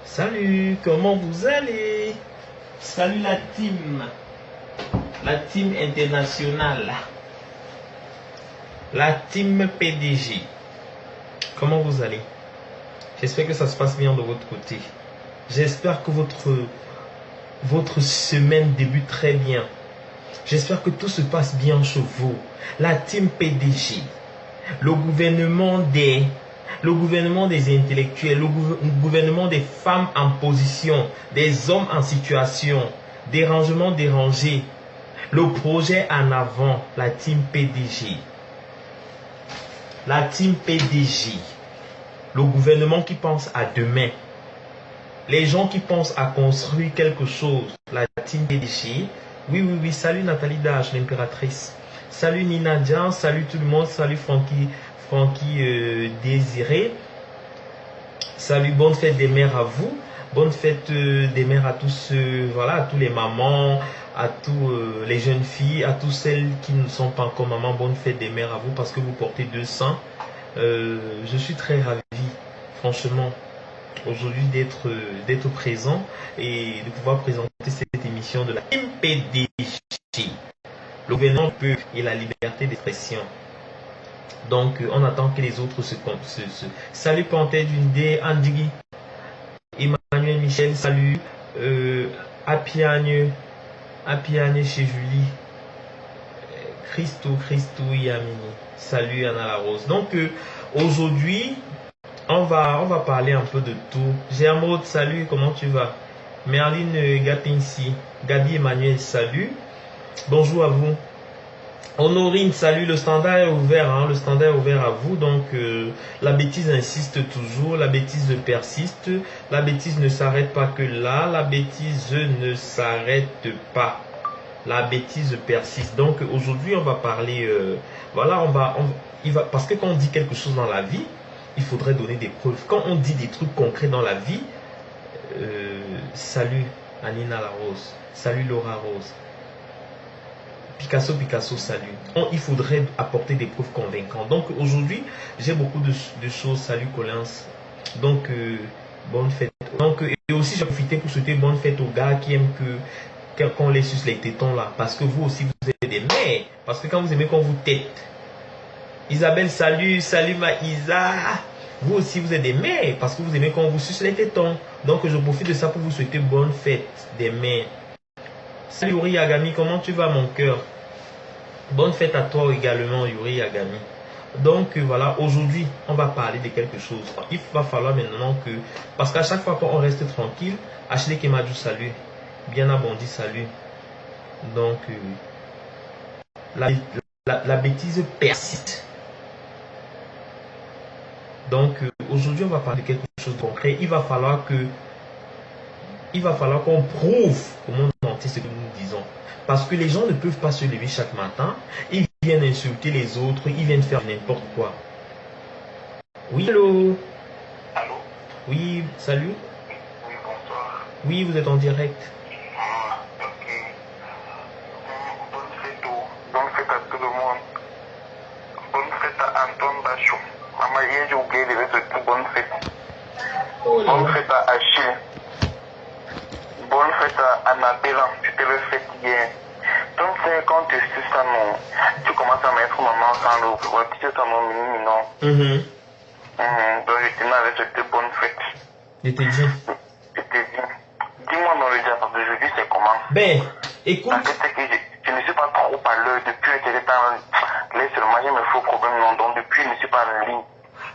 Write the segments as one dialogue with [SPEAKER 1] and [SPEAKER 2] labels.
[SPEAKER 1] Salut, comment vous allez? Salut la team internationale, la team PDG. Comment vous allez? J'espère que ça se passe bien de votre côté. J'espère que votre semaine débute très bien. J'espère que tout se passe bien chez vous. La team PDG, le gouvernement des intellectuels, le gouvernement des femmes en position, des hommes en situation, dérangement dérangé, le projet en avant, la team PDG. La team PDG, le gouvernement qui pense à demain, les gens qui pensent à construire quelque chose, la team PDG. Oui, salut Nathalie Dage, l'impératrice. Salut Nina Dian, salut tout le monde, salut Francky Désiré. Salut, bonne fête des mères à vous. Bonne fête des mères à tous, voilà, à tous les mamans, à tous les jeunes filles, à tous celles qui ne sont pas encore mamans. Bonne fête des mères à vous parce que vous portez 200. Je suis très ravi, franchement, aujourd'hui d'être présent et de pouvoir présenter cette émission de la MPDG, le gouvernement peut et la liberté d'expression. Donc, on attend que les autres se... Salut Panthère Dundé, Andigui, Emmanuel Michel, salut. Apiagne chez Julie. Christo Yamini. Salut Anna La Rose. Donc, aujourd'hui, on va parler un peu de tout. Germaud, salut, comment tu vas? Merline Gapinsi, Gabi Emmanuel, salut. Bonjour à vous. Honorine, salut, le standard est ouvert, hein, le standard est ouvert à vous, donc la bêtise insiste toujours, la bêtise persiste, la bêtise ne s'arrête pas que là, la bêtise ne s'arrête pas, la bêtise persiste. Donc aujourd'hui on va parler, voilà, parce que quand on dit quelque chose dans la vie, il faudrait donner des preuves. Quand on dit des trucs concrets dans la vie, salut Anina La Rose, salut Laura Rose. Picasso, salut. Il faudrait apporter des preuves convaincantes. Donc aujourd'hui, j'ai beaucoup de choses. Salut Collins. Donc, bonne fête. Donc, et aussi, j'ai profité pour souhaiter bonne fête aux gars qui aiment qu'on les suce les tétons là. Parce que vous aussi, vous êtes des mères. Parce que quand vous aimez qu'on vous tête. Isabelle, salut Maïsa. Vous aussi, vous êtes des mères. Parce que vous aimez qu'on vous suce les tétons. Donc, je profite de ça pour vous souhaiter bonne fête des mères. Salut Yuri Yagami, comment tu vas mon cœur? Bonne fête à toi également Yuri Yagami. Donc voilà, aujourd'hui on va parler de quelque chose. Il va falloir maintenant que, parce qu'à chaque fois qu'on reste tranquille, Ashley Kemadou, salut. Bien abondi, salut. Donc la bêtise persiste. Donc aujourd'hui on va parler de quelque chose de concret. Il va falloir qu'on prouve au monde entier ce que nous disons. Parce que les gens ne peuvent pas se lever chaque matin, ils viennent insulter les autres, ils viennent faire n'importe quoi. Oui, allô?
[SPEAKER 2] Allô?
[SPEAKER 1] Oui, salut?
[SPEAKER 2] Oui, bonsoir.
[SPEAKER 1] Oui, vous êtes en direct.
[SPEAKER 2] Ok. Bonne fête à tout le monde. Bonne fête à Antoine Bachou. Maman, hier j'ai oublié de lui souhaiter bonne fête.
[SPEAKER 1] Oh là
[SPEAKER 2] Bonne
[SPEAKER 1] là.
[SPEAKER 2] fête à Achille. Bonne fête à Annabella, tu te le fais hier. Donc c'est quand tu sais ça, non, tu commences à mettre maman sans l'eau, tu sais ça, non, mini, non. Donc je tenais à souhaiter bonne fête.
[SPEAKER 1] Je te dis.
[SPEAKER 2] Je te dis, dis-moi dans le diable d'aujourd'hui c'est comment?
[SPEAKER 1] Ben, écoute.
[SPEAKER 2] Parce que c'est que je ne suis pas trop à l'heure depuis un certain temps. Là seulement j'ai mes faux problèmes, non, donc depuis je ne suis pas en ligne.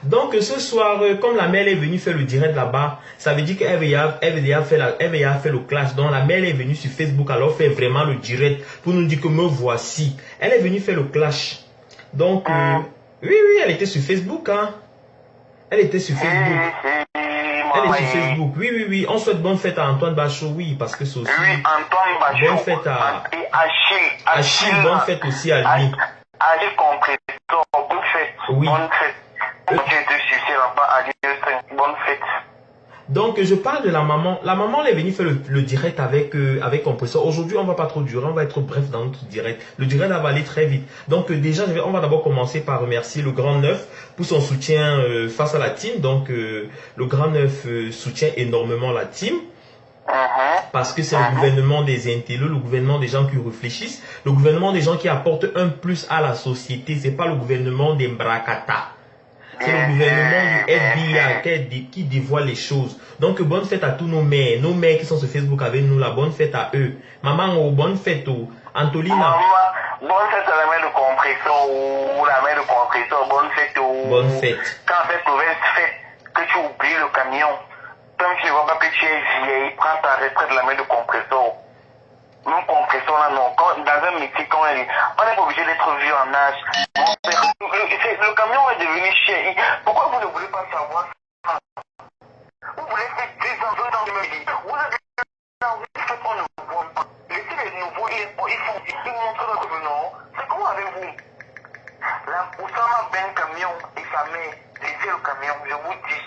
[SPEAKER 1] Donc ce soir, comme la mère est venue faire le direct là-bas, ça veut dire qu'elle a fait le clash. Donc la mère est venue sur Facebook, alors fait vraiment le direct pour nous dire que me voici. Elle est venue faire le clash. Donc, oui, elle était sur Facebook. Hein. Elle était sur Facebook. Elle est sur Facebook. Oui. On souhaite bonne fête à Antoine Bachot, oui, parce que c'est aussi...
[SPEAKER 2] Oui, Antoine Bachot.
[SPEAKER 1] Bonne fête à...
[SPEAKER 2] Et Achille.
[SPEAKER 1] Achille, bonne fête aussi à lui.
[SPEAKER 2] Achille compris. Bonne fête.
[SPEAKER 1] Oui.
[SPEAKER 2] Bonne fête. Tu étais sucé là-bas à l'Union. Bonne fête.
[SPEAKER 1] Donc, je parle de la maman. La maman, elle est venue faire le direct avec Compressor. Aujourd'hui, on va pas trop durer, on va être bref dans notre direct. Le direct va aller très vite. Donc, déjà, on va d'abord commencer par remercier le Grand Neuf pour son soutien face à la team. Donc, le Grand Neuf soutient énormément la team. Parce que c'est le gouvernement des intellos, le gouvernement des gens qui réfléchissent, le gouvernement des gens qui apportent un plus à la société. C'est pas le gouvernement des Mbrakata. C'est le gouvernement du FBI qui dévoile les choses. Donc, bonne fête à tous nos mères qui sont sur Facebook avec nous, la bonne fête à eux. Maman, bonne fête, Antolina.
[SPEAKER 2] Maman, bonne fête à la mère de compresseur ou la mère de compresseur, bonne fête.
[SPEAKER 1] Bonne fête.
[SPEAKER 2] Quand cette mauvaise fête, que tu oublies le camion, comme tu ne vois pas que tu es vieille, prends ta retraite de la mère de compresseur. Non, compresseur là, non. Dans un métier, quand on est pas obligé d'être vieux en âge. Le camion est devenu cher. Pourquoi vous ne voulez pas savoir ça? Vous voulez faire 2 ans, 2 ans de vie. Vous avez fait qu'on ne vous voit pas. Laissez les nouveaux, ils montrent leur revenant. C'est comment avec vous? Là, Oussama Ben camion et sa mère, laissez le camion, je vous dis.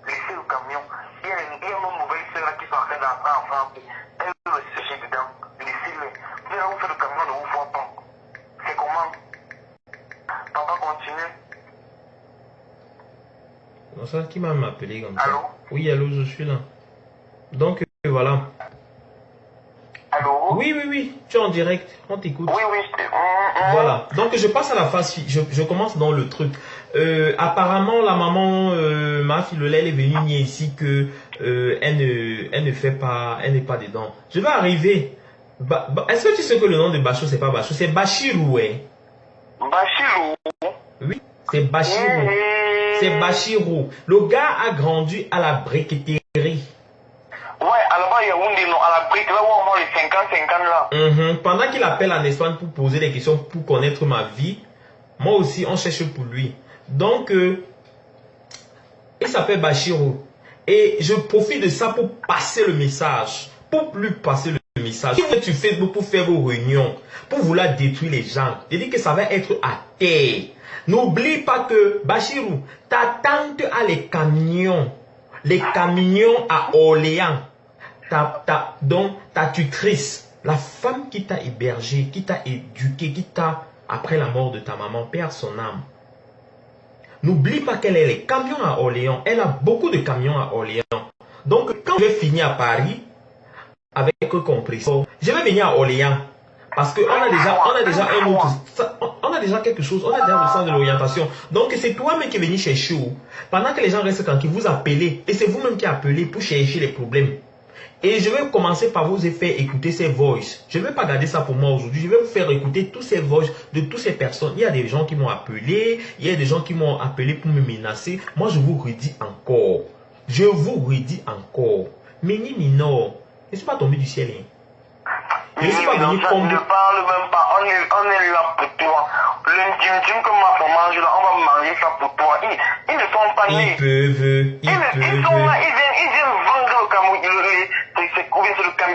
[SPEAKER 2] Laissez le camion. Il y a une mauvaise soeur là qui sont en train d'entrer en France. Elle veut le sécher dedans. Laissez-le. Vous allez vous faire le camion, ne vous voit pas. C'est comment? Papa continue.
[SPEAKER 1] Non, ça qui m'a appelé comme ça.
[SPEAKER 2] Allô?
[SPEAKER 1] Oui, allô, je suis là. Donc, voilà.
[SPEAKER 2] Allô?
[SPEAKER 1] Oui, tu es en direct, on t'écoute.
[SPEAKER 2] Oui.
[SPEAKER 1] Voilà, donc je passe à la phase, je commence dans le truc. Apparemment, la maman, ma fille, elle est venue nier ici que elle ne fait pas, elle n'est pas dedans. Je vais arriver. Est-ce que tu sais que le nom de Bachou, c'est pas Bachou, c'est Bachirou, ouais.
[SPEAKER 2] Bachirou?
[SPEAKER 1] Oui, c'est Bachirou. C'est Bachirou. Le gars a grandi à la briqueterie.
[SPEAKER 2] Ouais, là-bas, il y a à la brique, là où on a les 50 là.
[SPEAKER 1] Pendant qu'il appelle en Espagne pour poser des questions, pour connaître ma vie, moi aussi, on cherche pour lui. Donc, il s'appelle Bachirou. Et je profite de ça pour passer le message. Pour lui passer le message. Si vous êtes sur Facebook pour faire vos réunions, pour vouloir détruire les gens, je dis que ça va être à terre. N'oublie pas que, Bachirou, ta tante a les camions. Les camions à Orléans. Donc, ta tutrice, la femme qui t'a hébergé, qui t'a éduqué, qui t'a, après la mort de ta maman, perd son âme. N'oublie pas qu'elle a les camions à Orléans. Elle a beaucoup de camions à Orléans. Donc, quand je vais finir à Paris, avec un compresseur, je vais venir à Orléans. Parce qu'on a déjà un autre, on a déjà quelque chose, on a déjà le sens de l'orientation. Donc, c'est toi-même qui es venu chercher où. Pendant que les gens restent tranquilles, vous appelez, et c'est vous-même qui appelez pour chercher les problèmes. Et je vais commencer par vous faire écouter ces voices. Je ne vais pas garder ça pour moi aujourd'hui. Je vais vous faire écouter tous ces voices de toutes ces personnes. Il y a des gens qui m'ont appelé. Il y a des gens qui m'ont appelé pour me menacer. Moi, je vous redis encore. Je vous redis encore. Mini Minor, je ne suis pas tombé du ciel. Hein. Je ne suis pas venu comme...
[SPEAKER 2] Ne parle même pas. On est là pour toi. Le dim que ma femme mange là, on va manger ça pour toi. Ils ne sont pas nés.
[SPEAKER 1] Ils peuvent.
[SPEAKER 2] Ils sont là, ils viennent vendre le camion.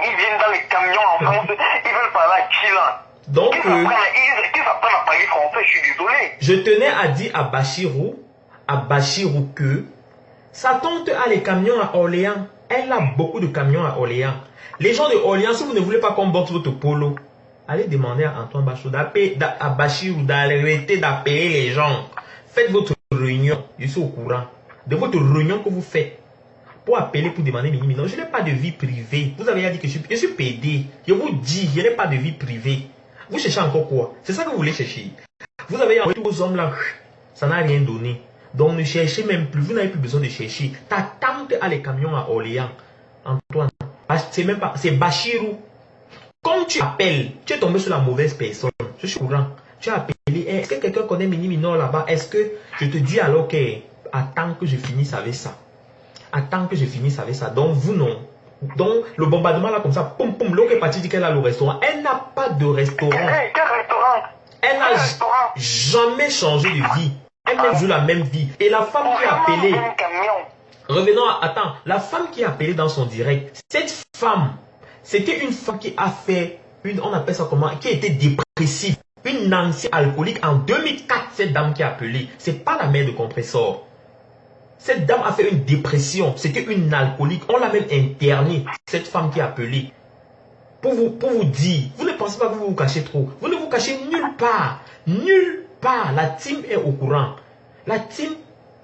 [SPEAKER 2] Ils viennent dans les camions en France. Ils veulent parler à qui là?
[SPEAKER 1] Donc,
[SPEAKER 2] qu'ils apprennent à parler français, je suis désolé.
[SPEAKER 1] Je tenais à dire à Bachirou que sa tante a les camions à Orléans. Elle a beaucoup de camions à Orléans. Les gens de Orléans, si vous ne voulez pas qu'on botte votre polo, allez demander à Antoine Bachirou, à Bachirou d'arrêter d'appeler les gens. Faites votre réunion, je suis au courant, de votre réunion que vous faites pour appeler, pour demander Mini. Non, je n'ai pas de vie privée. Vous avez dit que je suis PD. Je vous dis, je n'ai pas de vie privée. Vous cherchez encore quoi? C'est ça que vous voulez chercher. Vous avez envoyé tous vos hommes là, ça n'a rien donné. Donc ne cherchez même plus, vous n'avez plus besoin de chercher. Ta tante a les camions à Orléans. Antoine, c'est même pas, c'est Bachirou. Comme tu appelles, tu es tombé sur la mauvaise personne. Je suis au courant. Tu as appelé, est-ce que quelqu'un connaît Mini Minor là-bas? Est-ce que je te dis alors que attends que je finisse avec ça? Attends que je finisse avec ça. Donc vous non. Donc le bombardement là comme ça, poum poum, l'autre est partie dit qu'elle a le restaurant. Elle n'a pas de restaurant.
[SPEAKER 2] Quel restaurant?
[SPEAKER 1] Elle n'a jamais changé de vie. Elle a toujours la même vie. Et la femme qui a appelé, revenons à, attends, la femme qui a appelé dans son direct, cette femme, c'était une femme qui a fait on appelle ça comment, qui était dépressive, une ancienne alcoolique en 2004, cette dame qui a appelé. C'est pas la mère de compresseur. Cette dame a fait une dépression. C'était une alcoolique. On l'a même internée, cette femme qui a appelé. Pour vous dire, vous ne pensez pas que vous vous cachez trop. Vous ne vous cachez nulle part. Nulle part. La team est au courant. La team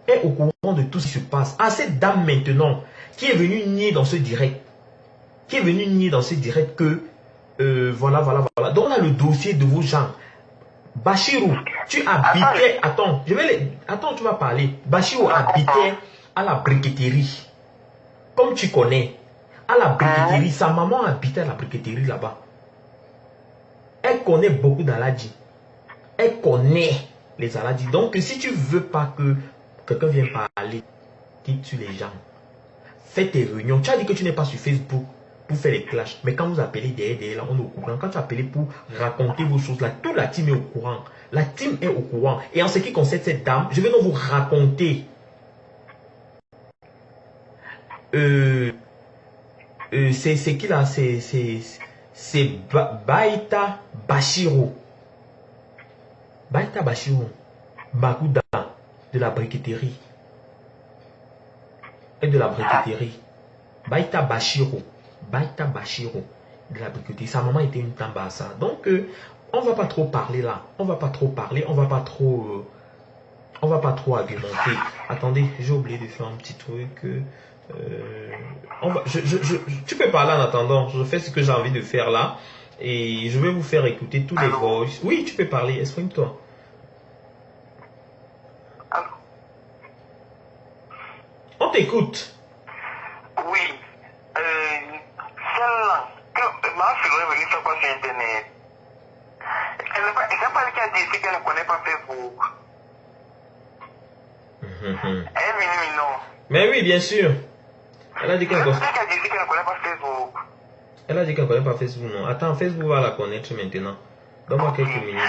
[SPEAKER 1] est au courant de tout ce qui se passe. Ah, cette dame maintenant, qui est venue nier dans ce direct. Qui est venue nier dans ce direct que, voilà. Donc on a le dossier de vos gens. Bachirou, tu habitais, attends, tu vas parler. Bachirou habitait à la briqueterie. Comme tu connais, à la briqueterie, sa maman habitait à la briqueterie là-bas. Elle connaît beaucoup d'Aladji. Elle connaît les Aladji. Donc, si tu veux pas que quelqu'un vienne parler, qui tue les gens, fais tes réunions. Tu as dit que tu n'es pas sur Facebook pour faire les clashs. Mais quand vous appelez derrière, là, on est au courant. Quand tu appelles pour raconter vos choses, là, toute la team est au courant. La team est au courant. Et en ce qui concerne cette dame, je vais donc vous raconter. C'est qui là? C'est Baïta Bachirou. Baïta Bachirou. Bagouda de la briqueterie. Et de la briqueterie. Baïta Bachirou. Baïta Bachirou de la briqueterie. Sa maman était une tambassa. Donc, on va pas trop parler là. On va pas trop parler. On va pas trop argumenter. Attendez, j'ai oublié de faire un petit truc. Tu peux parler en attendant. Je fais ce que j'ai envie de faire là. Et je vais vous faire écouter tous les voices. Oui, tu peux parler. Exprime-toi. On t'écoute.
[SPEAKER 2] Oui. Celle-là, que ma fille est venue faire quoi sur Internet? Elle n'a pas dit qu'elle dit qu'elle ne connaît pas Facebook. Elle est venue, non.
[SPEAKER 1] Mais oui, bien sûr. Elle a dit qu'elle ne connaît
[SPEAKER 2] pas Facebook.
[SPEAKER 1] Elle a dit qu'elle ne connaît pas Facebook, non. Attends, Facebook va la connaître maintenant. Donne-moi quelques minutes.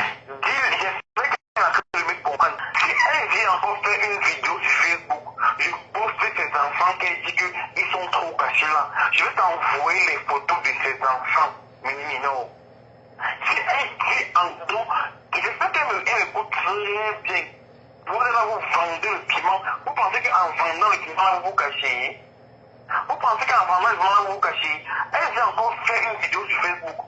[SPEAKER 2] J'espère qu'elle a cru me comprendre. Si elle vient encore faire une vidéo sur Facebook, je poste ses enfants qu'elle dit qu'ils sont trop cachés là. Je vais t'envoyer les photos de ses enfants. Non. Si elle dit en don, j'espère qu'elle m'écoute très bien. Vous allez là, vous vendez le piment. Vous pensez qu'en vendant le piment, là, vous vous cachez? Vous pensez qu'en vendant le piment, là, vous vous cachez? Elle vient encore faire une vidéo sur Facebook.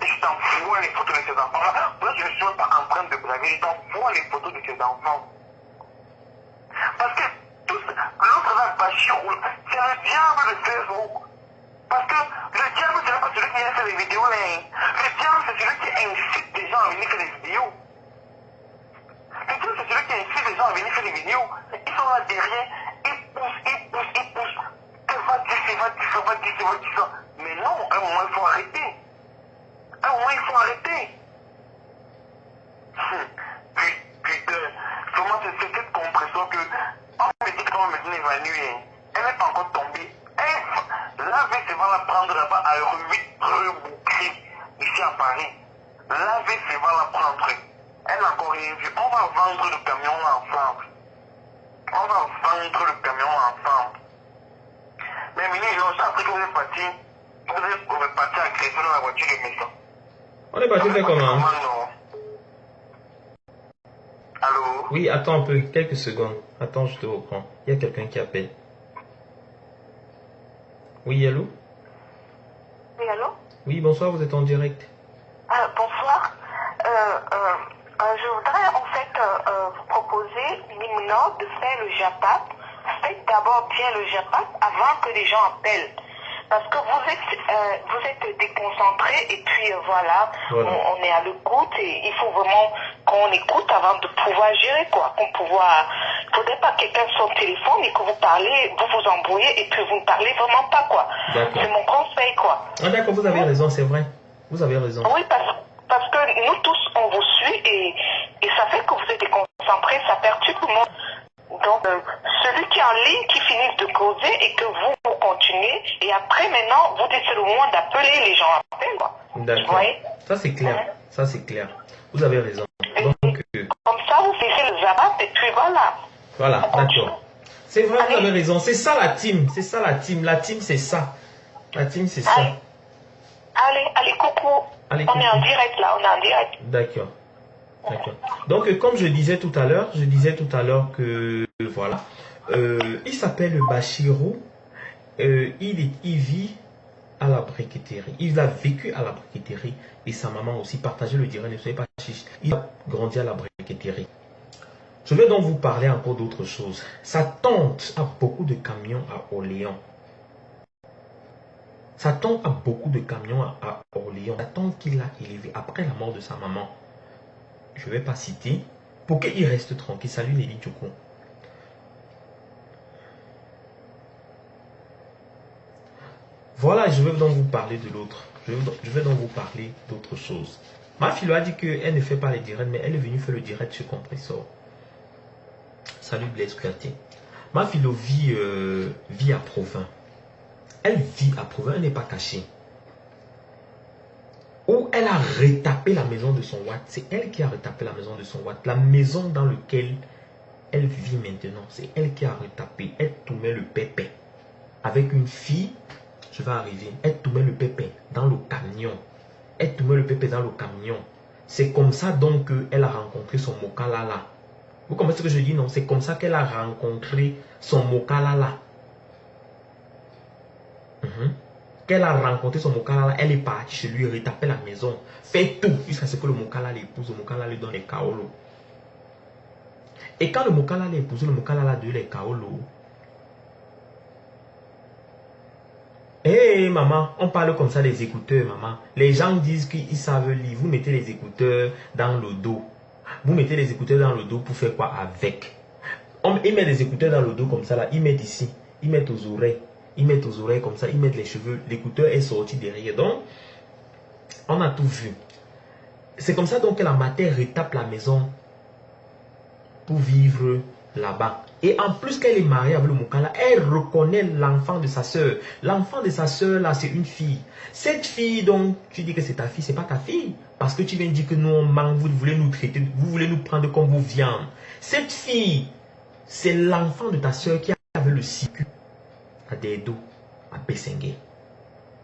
[SPEAKER 2] Et je t'envoie les photos de ses enfants. Là, je ne suis pas en train de blaguer. Je t'envoie les photos de ses enfants. Parce que l'autre là, Bachirou, c'est le diable de Facebook. Parce que le diable, c'est pas celui qui vient faire des vidéos là. Le diable, c'est celui qui incite les gens à venir faire des vidéos. Le diable, c'est celui qui incite les gens à venir faire des vidéos. Ils sont là derrière, ils poussent. Que va dire ça. Mais non, à un moment, il faut arrêter. Putain, comment c'est cette compression que on me dit qu'on me dit évanouie. Elle n'est pas encore tombée. La VC va la prendre là-bas à 8 rue Bouclé, ici à Paris. La VC va la prendre. Elle n'a encore rien vu. On va vendre le camion ensemble. Mais Mini, je sais après que vous êtes parti. Vous êtes parti agresser dans la voiture de maison.
[SPEAKER 1] On est parti faire comment?
[SPEAKER 2] Allô?
[SPEAKER 1] Oui, attends un peu, quelques secondes. Attends, je te reprends. Il y a quelqu'un qui appelle. Oui, allô?
[SPEAKER 3] Oui, allô?
[SPEAKER 1] Oui, bonsoir, vous êtes en direct.
[SPEAKER 3] Bonsoir. Je voudrais en fait vous proposer, Mimno, de faire le JAPAT. Faites d'abord bien le JAPAT avant que les gens appellent. Parce que vous êtes déconcentré et puis voilà. On est à l'écoute et il faut vraiment qu'on écoute avant de pouvoir gérer quoi. Il ne faudrait pas que quelqu'un sur le téléphone et que vous parlez, vous vous embrouillez et puis vous ne parlez vraiment pas quoi. C'est mon conseil quoi.
[SPEAKER 1] Ah d'accord, vous avez raison, c'est vrai. Vous avez raison.
[SPEAKER 3] Oui, parce que nous tous on vous suit et ça fait que vous êtes déconcentré, ça perturbe tout le monde. Donc, celui qui est en ligne, qui finisse de causer et que vous continuez, et après, maintenant, vous décidez au moins d'appeler les gens à appel, quoi.
[SPEAKER 1] D'accord. Ça, c'est clair. Ça, c'est clair. Vous avez raison. Donc,
[SPEAKER 3] comme ça, vous faites le zabat, et puis voilà.
[SPEAKER 1] Voilà, d'accord. C'est vrai, vous avez raison. C'est ça la team. C'est ça la team. La team, c'est ça. La team, c'est ça.
[SPEAKER 3] Allez, coucou. On est en direct, là. On est en direct.
[SPEAKER 1] D'accord. Donc, comme je disais tout à l'heure que, voilà, Il s'appelle Bachirou. Il vit à la briqueterie. Il a vécu à la briqueterie. Et sa maman aussi partageait le direct. Ne soyez pas chiche. Il a grandi à la briqueterie. Je vais donc vous parler encore d'autre chose. Sa tante a beaucoup de camions à Orléans. Sa tante a beaucoup de camions à Orléans. La tante qu'il a élevée après la mort de sa maman. Je ne vais pas citer. Pour qu'il reste tranquille. Salut Nelly Djoko. Voilà, je vais donc vous parler de l'autre. Je vais donc vous parler d'autre chose. Ma fille a dit qu'elle ne fait pas les directs, mais elle est venue faire le direct sur Compressor. Salut Blaise Clarté. Ma fille vit à Provins. Elle vit à Provins, elle n'est pas cachée. Où elle a retapé la maison de son Watt. C'est elle qui a retapé la maison de son Watt. La maison dans laquelle elle vit maintenant, c'est elle qui a retapé. Elle tournait le pépé. Avec une fille, je vais arriver. Elle tournait le pépé dans le camion. Elle tournait le pépé dans le camion. C'est comme ça donc qu'elle a rencontré son Mokalala. Vous comprenez ce que je dis, non? C'est comme ça qu'elle a rencontré son Mokalala. Qu'elle a rencontré son Mokalala, elle est partie chez lui, retaper la maison, fait tout jusqu'à ce que le Mokala l'épouse, le Mokala lui donne les kaolos. Et quand le Mokala l'épouse, le Mokala donne les kaolos. Hé maman, on parle comme ça des écouteurs, maman. Les gens disent qu'ils savent lire. Vous mettez les écouteurs dans le dos. Vous mettez les écouteurs dans le dos pour faire quoi avec? Ils mettent des écouteurs dans le dos comme ça là. Ils mettent ici. Ils mettent aux oreilles. Ils mettent aux oreilles comme ça. Ils mettent les cheveux. L'écouteur est sorti derrière. Donc, on a tout vu. C'est comme ça donc que la mater retape la maison pour vivre là-bas. Et en plus qu'elle est mariée avec le Mokala, elle reconnaît l'enfant de sa soeur. L'enfant de sa soeur là, c'est une fille. Cette fille donc, tu dis que c'est ta fille, c'est pas ta fille. Parce que tu viens de dire que nous on manque, vous voulez nous traiter, vous voulez nous prendre comme vos viandes. Cette fille, c'est l'enfant de ta soeur qui avait le circuit à Dedo, à Bessengue.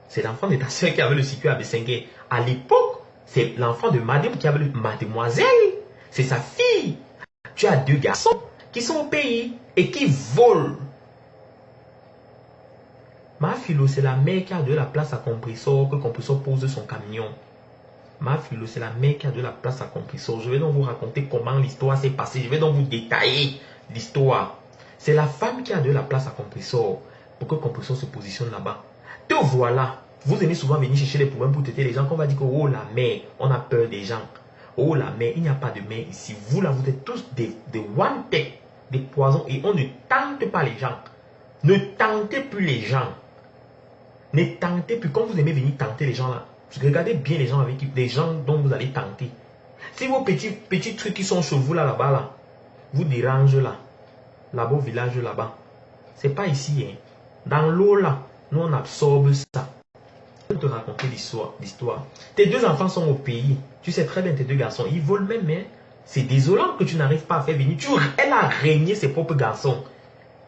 [SPEAKER 1] C'est l'enfant de ta soeur qui avait le circuit à Bessengue. À l'époque, c'est l'enfant de madame qui avait le mademoiselle. C'est sa fille. Tu as deux garçons qui sont au pays et qui volent. Ma philo, c'est la mère qui a de la place à Compressor, que Compressor pose son camion. Ma philo, c'est la mère qui a de la place à Compressor. Je vais donc vous raconter comment l'histoire s'est passée. Je vais donc vous détailler l'histoire. C'est la femme qui a de la place à Compressor pour que Compressor se positionne là-bas. Te voilà. Vous aimez souvent venir chercher les problèmes pour traiter les gens. Qu'on va dire que oh la mère, on a peur des gens. Oh la mère, il n'y a pas de mère ici. Vous là, vous êtes tous des one tech, des poisons et on ne tente pas les gens. Ne tentez plus les gens. Ne tentez plus. Quand vous aimez venir tenter les gens là, regardez bien les gens avec les gens dont vous allez tenter. Si vos petits trucs qui sont chez vous là-bas là, vous dérangent là-bas au village là-bas, c'est pas ici. Hein. Dans l'eau là, nous on absorbe ça. Je vais te raconter l'histoire. Tes deux enfants sont au pays. Tu sais très bien tes deux garçons, ils volent même. Hein. C'est désolant que tu n'arrives pas à faire venir. Elle a régné ses propres garçons.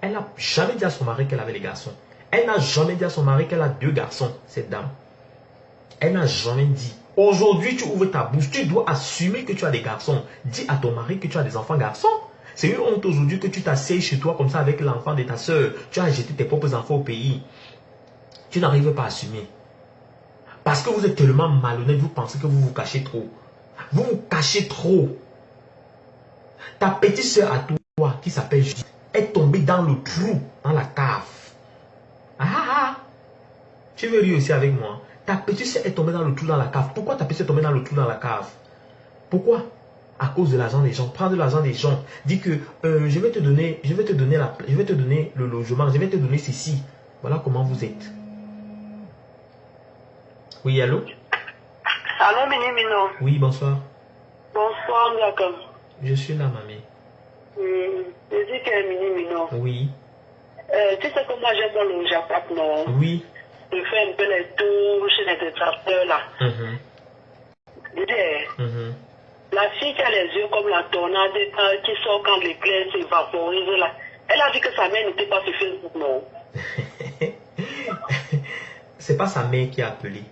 [SPEAKER 1] Elle n'a jamais dit à son mari qu'elle avait les garçons. Elle n'a jamais dit à son mari qu'elle a deux garçons, cette dame. Elle n'a jamais dit. Aujourd'hui, tu ouvres ta bouche, tu dois assumer que tu as des garçons. Dis à ton mari que tu as des enfants garçons. C'est une honte aujourd'hui que tu t'assieds chez toi comme ça avec l'enfant de ta soeur. Tu as jeté tes propres enfants au pays. Tu n'arrives pas à assumer. Parce que vous êtes tellement malhonnête, vous pensez que vous vous cachez trop. Vous vous cachez trop. Ta petite soeur à toi, qui s'appelle Judith, est tombée dans le trou, dans la cave. Tu veux rire aussi avec moi? Ta petite soeur est tombée dans le trou dans la cave. Pourquoi ta petite soeur est tombée dans le trou dans la cave? Pourquoi? À cause de l'argent des gens. Prends de l'argent des gens. Dis que je vais te donner le logement, je vais te donner ceci. Voilà comment vous êtes. Oui, allô?
[SPEAKER 3] Allô, Mini-Mino.
[SPEAKER 1] Oui, bonsoir.
[SPEAKER 3] Bonsoir, Ndiakam.
[SPEAKER 1] Je suis là, mamie.
[SPEAKER 3] Je dis que Mini-Mino.
[SPEAKER 1] Oui.
[SPEAKER 3] Tu sais que moi j'aime le Japon, non?
[SPEAKER 1] Oui.
[SPEAKER 3] Je fais un peu les tours chez les détracteurs là. La fille qui a les yeux comme la tornade qui sort quand l'éclair s'évaporise là. Elle a dit que sa mère n'était pas sur Facebook, non?
[SPEAKER 1] C'est pas sa mère qui a appelé.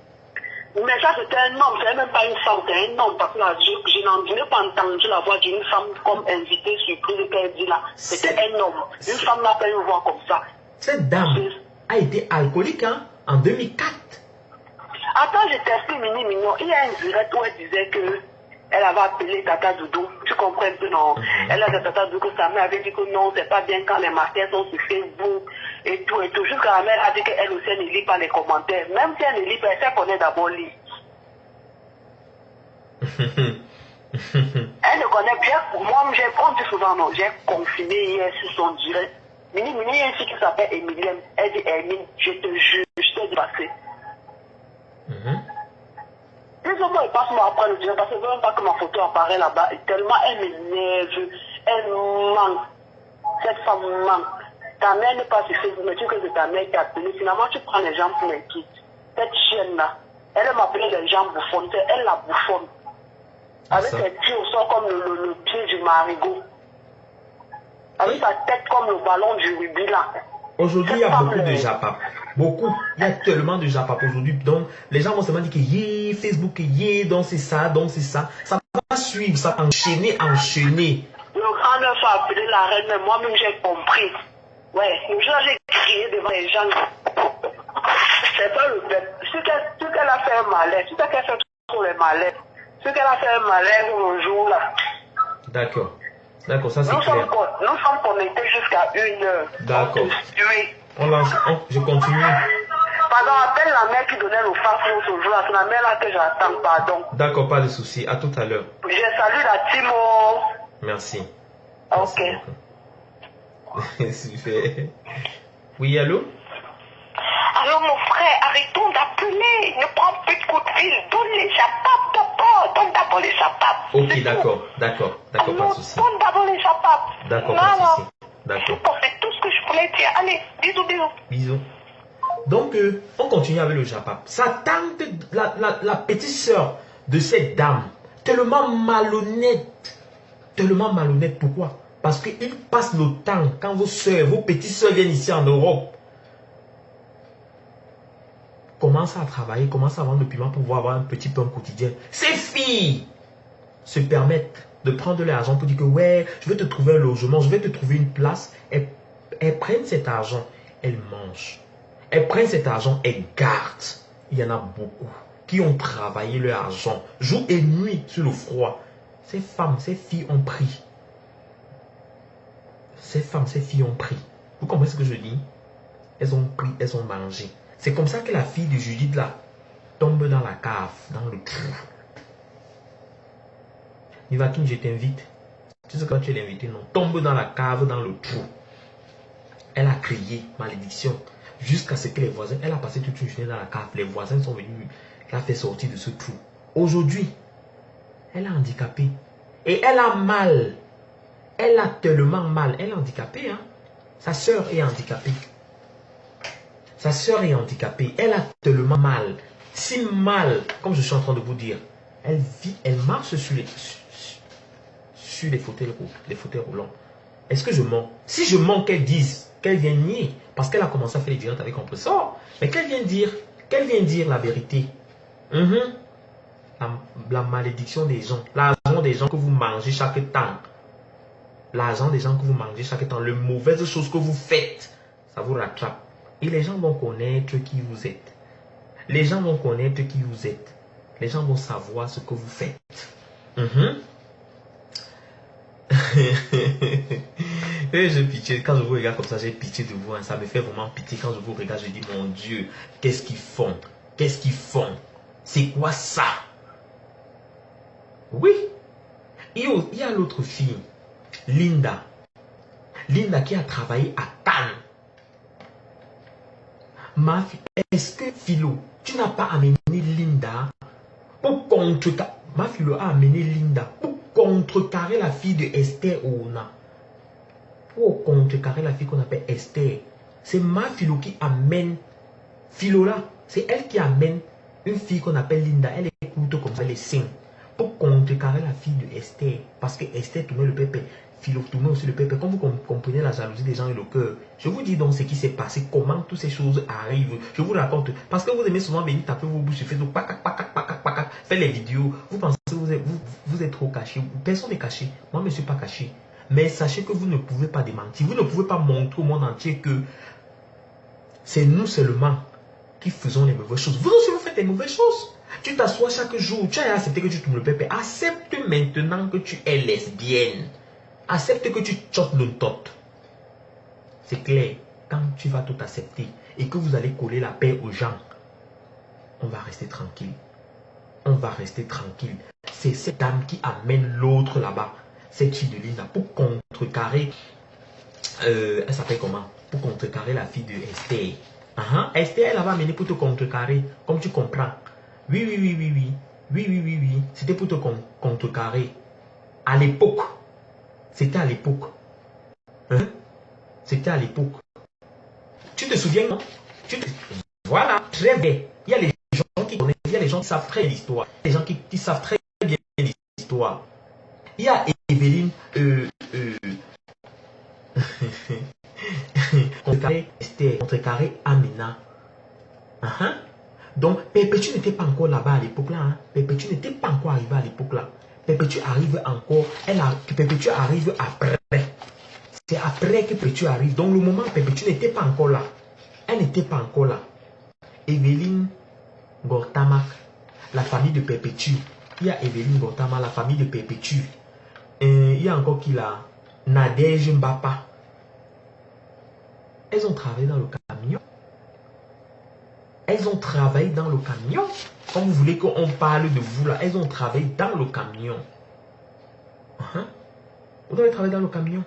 [SPEAKER 4] Mais ça, c'était un homme, c'est même pas une femme, c'est un homme. Parce que là, je n'ai pas entendu la voix d'une femme comme invitée surprise qu'elle dit là. C'était un homme. Une femme n'a pas une voix comme ça.
[SPEAKER 1] Cette dame a été alcoolique hein, en 2004.
[SPEAKER 4] Attends, je t'explique, Mini Mignon. Il y a un direct où elle disait que elle avait appelé Tata Doudou. Tu comprends un peu, non? Elle a dit à Tata Doudou que sa mère avait dit que non, c'est pas bien quand les marqueurs sont sur Facebook et tout et tout. Jusqu'à la mère a dit qu'elle aussi elle ne lit pas les commentaires. Même si elle ne lit pas, elle connaît d'abord lire. Elle ne connaît bien. Moi, on dit souvent non. J'ai confirmé hier sur son direct. Mini Mini, il y a une fille qui s'appelle Emilienne. Elle dit Emile, je te jure, je t'ai dépassé. Ils ont pas passé moi après le direct parce que je ne veux même pas que ma photo apparaît là-bas. Tellement elle m'énerve. Elle manque. Cette femme manque. Ta mère n'est pas sur Facebook, mais tu sais que c'est ta mère qui a appelé. Finalement, tu prends les gens pour les quittes. Cette chienne-là, elle m'appelait les gens bouffonnes. Elle la bouffonne. Avec ses pieds au sol comme le pied du marigot. Avec sa tête comme le ballon du rugby là.
[SPEAKER 1] Aujourd'hui, il y a beaucoup de japap. Beaucoup. Il y a tellement de japap aujourd'hui. Donc, les gens vont se dire que yeah, Facebook, yeah, donc c'est ça, donc c'est ça. Ça va suivre, ça va enchaîner.
[SPEAKER 4] Le grand neuf a appelé la reine, mais moi-même j'ai compris. Ouais, le jour j'ai crié devant les gens. C'est pas le peuple. Ce qu'elle a fait un malaise, ce qu'elle fait trop les malaises. Ce qu'elle a fait un malaise le jour là.
[SPEAKER 1] D'accord. D'accord, ça c'est clair.
[SPEAKER 4] Nous sommes connectés jusqu'à 1h.
[SPEAKER 1] D'accord. Je continue.
[SPEAKER 4] Pardon, appelle la mère qui donnait le farce ce jour-là. C'est la mère là que j'attends, pardon.
[SPEAKER 1] D'accord, pas de souci. À tout à l'heure.
[SPEAKER 4] Je salue la Timo.
[SPEAKER 1] Merci.
[SPEAKER 4] Ok.
[SPEAKER 1] Merci. Super. Oui, allô?
[SPEAKER 3] Alors mon frère, arrêtons d'appeler. Ne prends plus de coups de fil. Donne les chapapes d'abord. Donne d'abord les chapapes.
[SPEAKER 1] Ok, d'accord, pas de souci.
[SPEAKER 3] Donne d'abord les chapapes.
[SPEAKER 1] D'accord, pas de souci. D'accord.
[SPEAKER 3] C'est tout ce que je voulais dire. Allez, bisous.
[SPEAKER 1] Bisous. Donc, on continue avec le japap. Sa tante, la petite sœur de cette dame, tellement malhonnête. Pourquoi? Parce qu'il passe le temps, quand vos petites sœurs viennent ici en Europe, commencent à travailler, commencent à vendre le piment pour pouvoir avoir un petit pain quotidien. Ces filles se permettent de prendre l'argent pour dire que ouais, je vais te trouver un logement, je vais te trouver une place. Elles prennent cet argent, elles mangent. Elles prennent cet argent, elles gardent. Il y en a beaucoup qui ont travaillé leur argent jour et nuit sur le froid. Ces femmes, ces filles ont pris. Ces filles ont pris. Vous comprenez ce que je dis? Elles ont pris, elles ont mangé. C'est comme ça que la fille de Judith là tombe dans la cave, dans le trou. Nivakin, je t'invite. Tu sais quand tu es invité, non? Tombe dans la cave, dans le trou. Elle a crié malédiction. Jusqu'à ce que les voisins, elle a passé toute une journée dans la cave. Les voisins sont venus la faire sortir de ce trou. Aujourd'hui, elle est handicapée. Et elle a mal. Elle a tellement mal. Elle est handicapée. Hein? Sa sœur est handicapée. Sa sœur est handicapée. Elle a tellement mal. Si mal, comme je suis en train de vous dire. Elle marche sur les fauteuils roulants. Est-ce que je mens? Si je mens, qu'elle dise, qu'elle vienne nier. Parce qu'elle a commencé à faire les directs avec compresseur. Mais qu'elle vienne dire la vérité. La malédiction des gens. L'argent des gens que vous mangez chaque temps. L'argent des gens que vous mangez chaque temps. Les mauvaises choses que vous faites. Ça vous rattrape. Et les gens vont connaître qui vous êtes. Les gens vont connaître qui vous êtes. Les gens vont savoir ce que vous faites. Et j'ai pitié. Quand je vous regarde comme ça, j'ai pitié de vous. Hein. Ça me fait vraiment pitié. Quand je vous regarde, je dis, mon Dieu, qu'est-ce qu'ils font? Qu'est-ce qu'ils font? C'est quoi ça? Oui. Il y a l'autre fille, Linda. Linda qui a travaillé à Cannes. Ma fille, est-ce que Philo, tu n'as pas amené Linda pour contrecarrer? Ma fille a amené Linda pour contrecarrer la fille de Esther Ouna. Pour contrecarrer la fille qu'on appelle Esther. C'est ma Philo qui amène Philo là. C'est elle qui amène une fille qu'on appelle Linda. Elle écoute comme ça les signes. Pour contrecarrer la fille de Esther. Parce que Esther tournait le pépé. Philo tournait aussi le pépé. Comme vous comprenez la jalousie des gens et le cœur. Je vous dis donc ce qui s'est passé, comment toutes ces choses arrivent. Je vous raconte. Parce que vous aimez souvent venir taper vos bouches sur Facebook, faire les vidéos. Vous pensez que vous êtes trop caché. Personne n'est caché. Moi, je ne suis pas caché. Mais sachez que vous ne pouvez pas démentir. Vous ne pouvez pas montrer au monde entier que c'est nous seulement qui faisons les mauvaises choses. Vous aussi, vous faites les mauvaises choses. Tu t'assois chaque jour. Tu as accepté que tu tournes le pépé. Accepte maintenant que tu es lesbienne. Accepte que tu chottes le tot. C'est clair. Quand tu vas tout accepter et que vous allez coller la paix aux gens, on va rester tranquille. On va rester tranquille. C'est cette dame qui amène l'autre là-bas. Cette fille de Lina pour contrecarrer. Elle s'appelle comment? Pour contrecarrer la fille de Esther. Esther, elle va amener pour te contrecarrer. Comme tu comprends. Oui. C'était pour te contrecarrer. À l'époque. C'était à l'époque. C'était à l'époque. Tu te souviens, non? Voilà, très bien. Il y a les gens qui connaissent, il y a les gens qui savent très bien l'histoire. Les gens qui savent très bien l'histoire. Il y a Evelyne, contrecarré Esther, contrecarré Amina. Donc, Perpétue n'était pas encore là-bas à l'époque là. Perpétue n'était pas encore arrivé à l'époque là. Perpétue arrive encore, Perpétue arrive après. C'est après que Perpétue arrive. Donc le moment où Perpétue n'était pas encore là. Elle n'était pas encore là. Evelyne Gortamak, la famille de Perpétue. Il y a Evelyne Gortamak, la famille de Perpétue. Il y a encore qui là? Nadège Mbapa. Elles ont travaillé dans le camion. Elles ont travaillé dans le camion. Quand vous voulez qu'on parle de vous là, elles ont travaillé dans le camion. Vous avez travaillé dans le camion.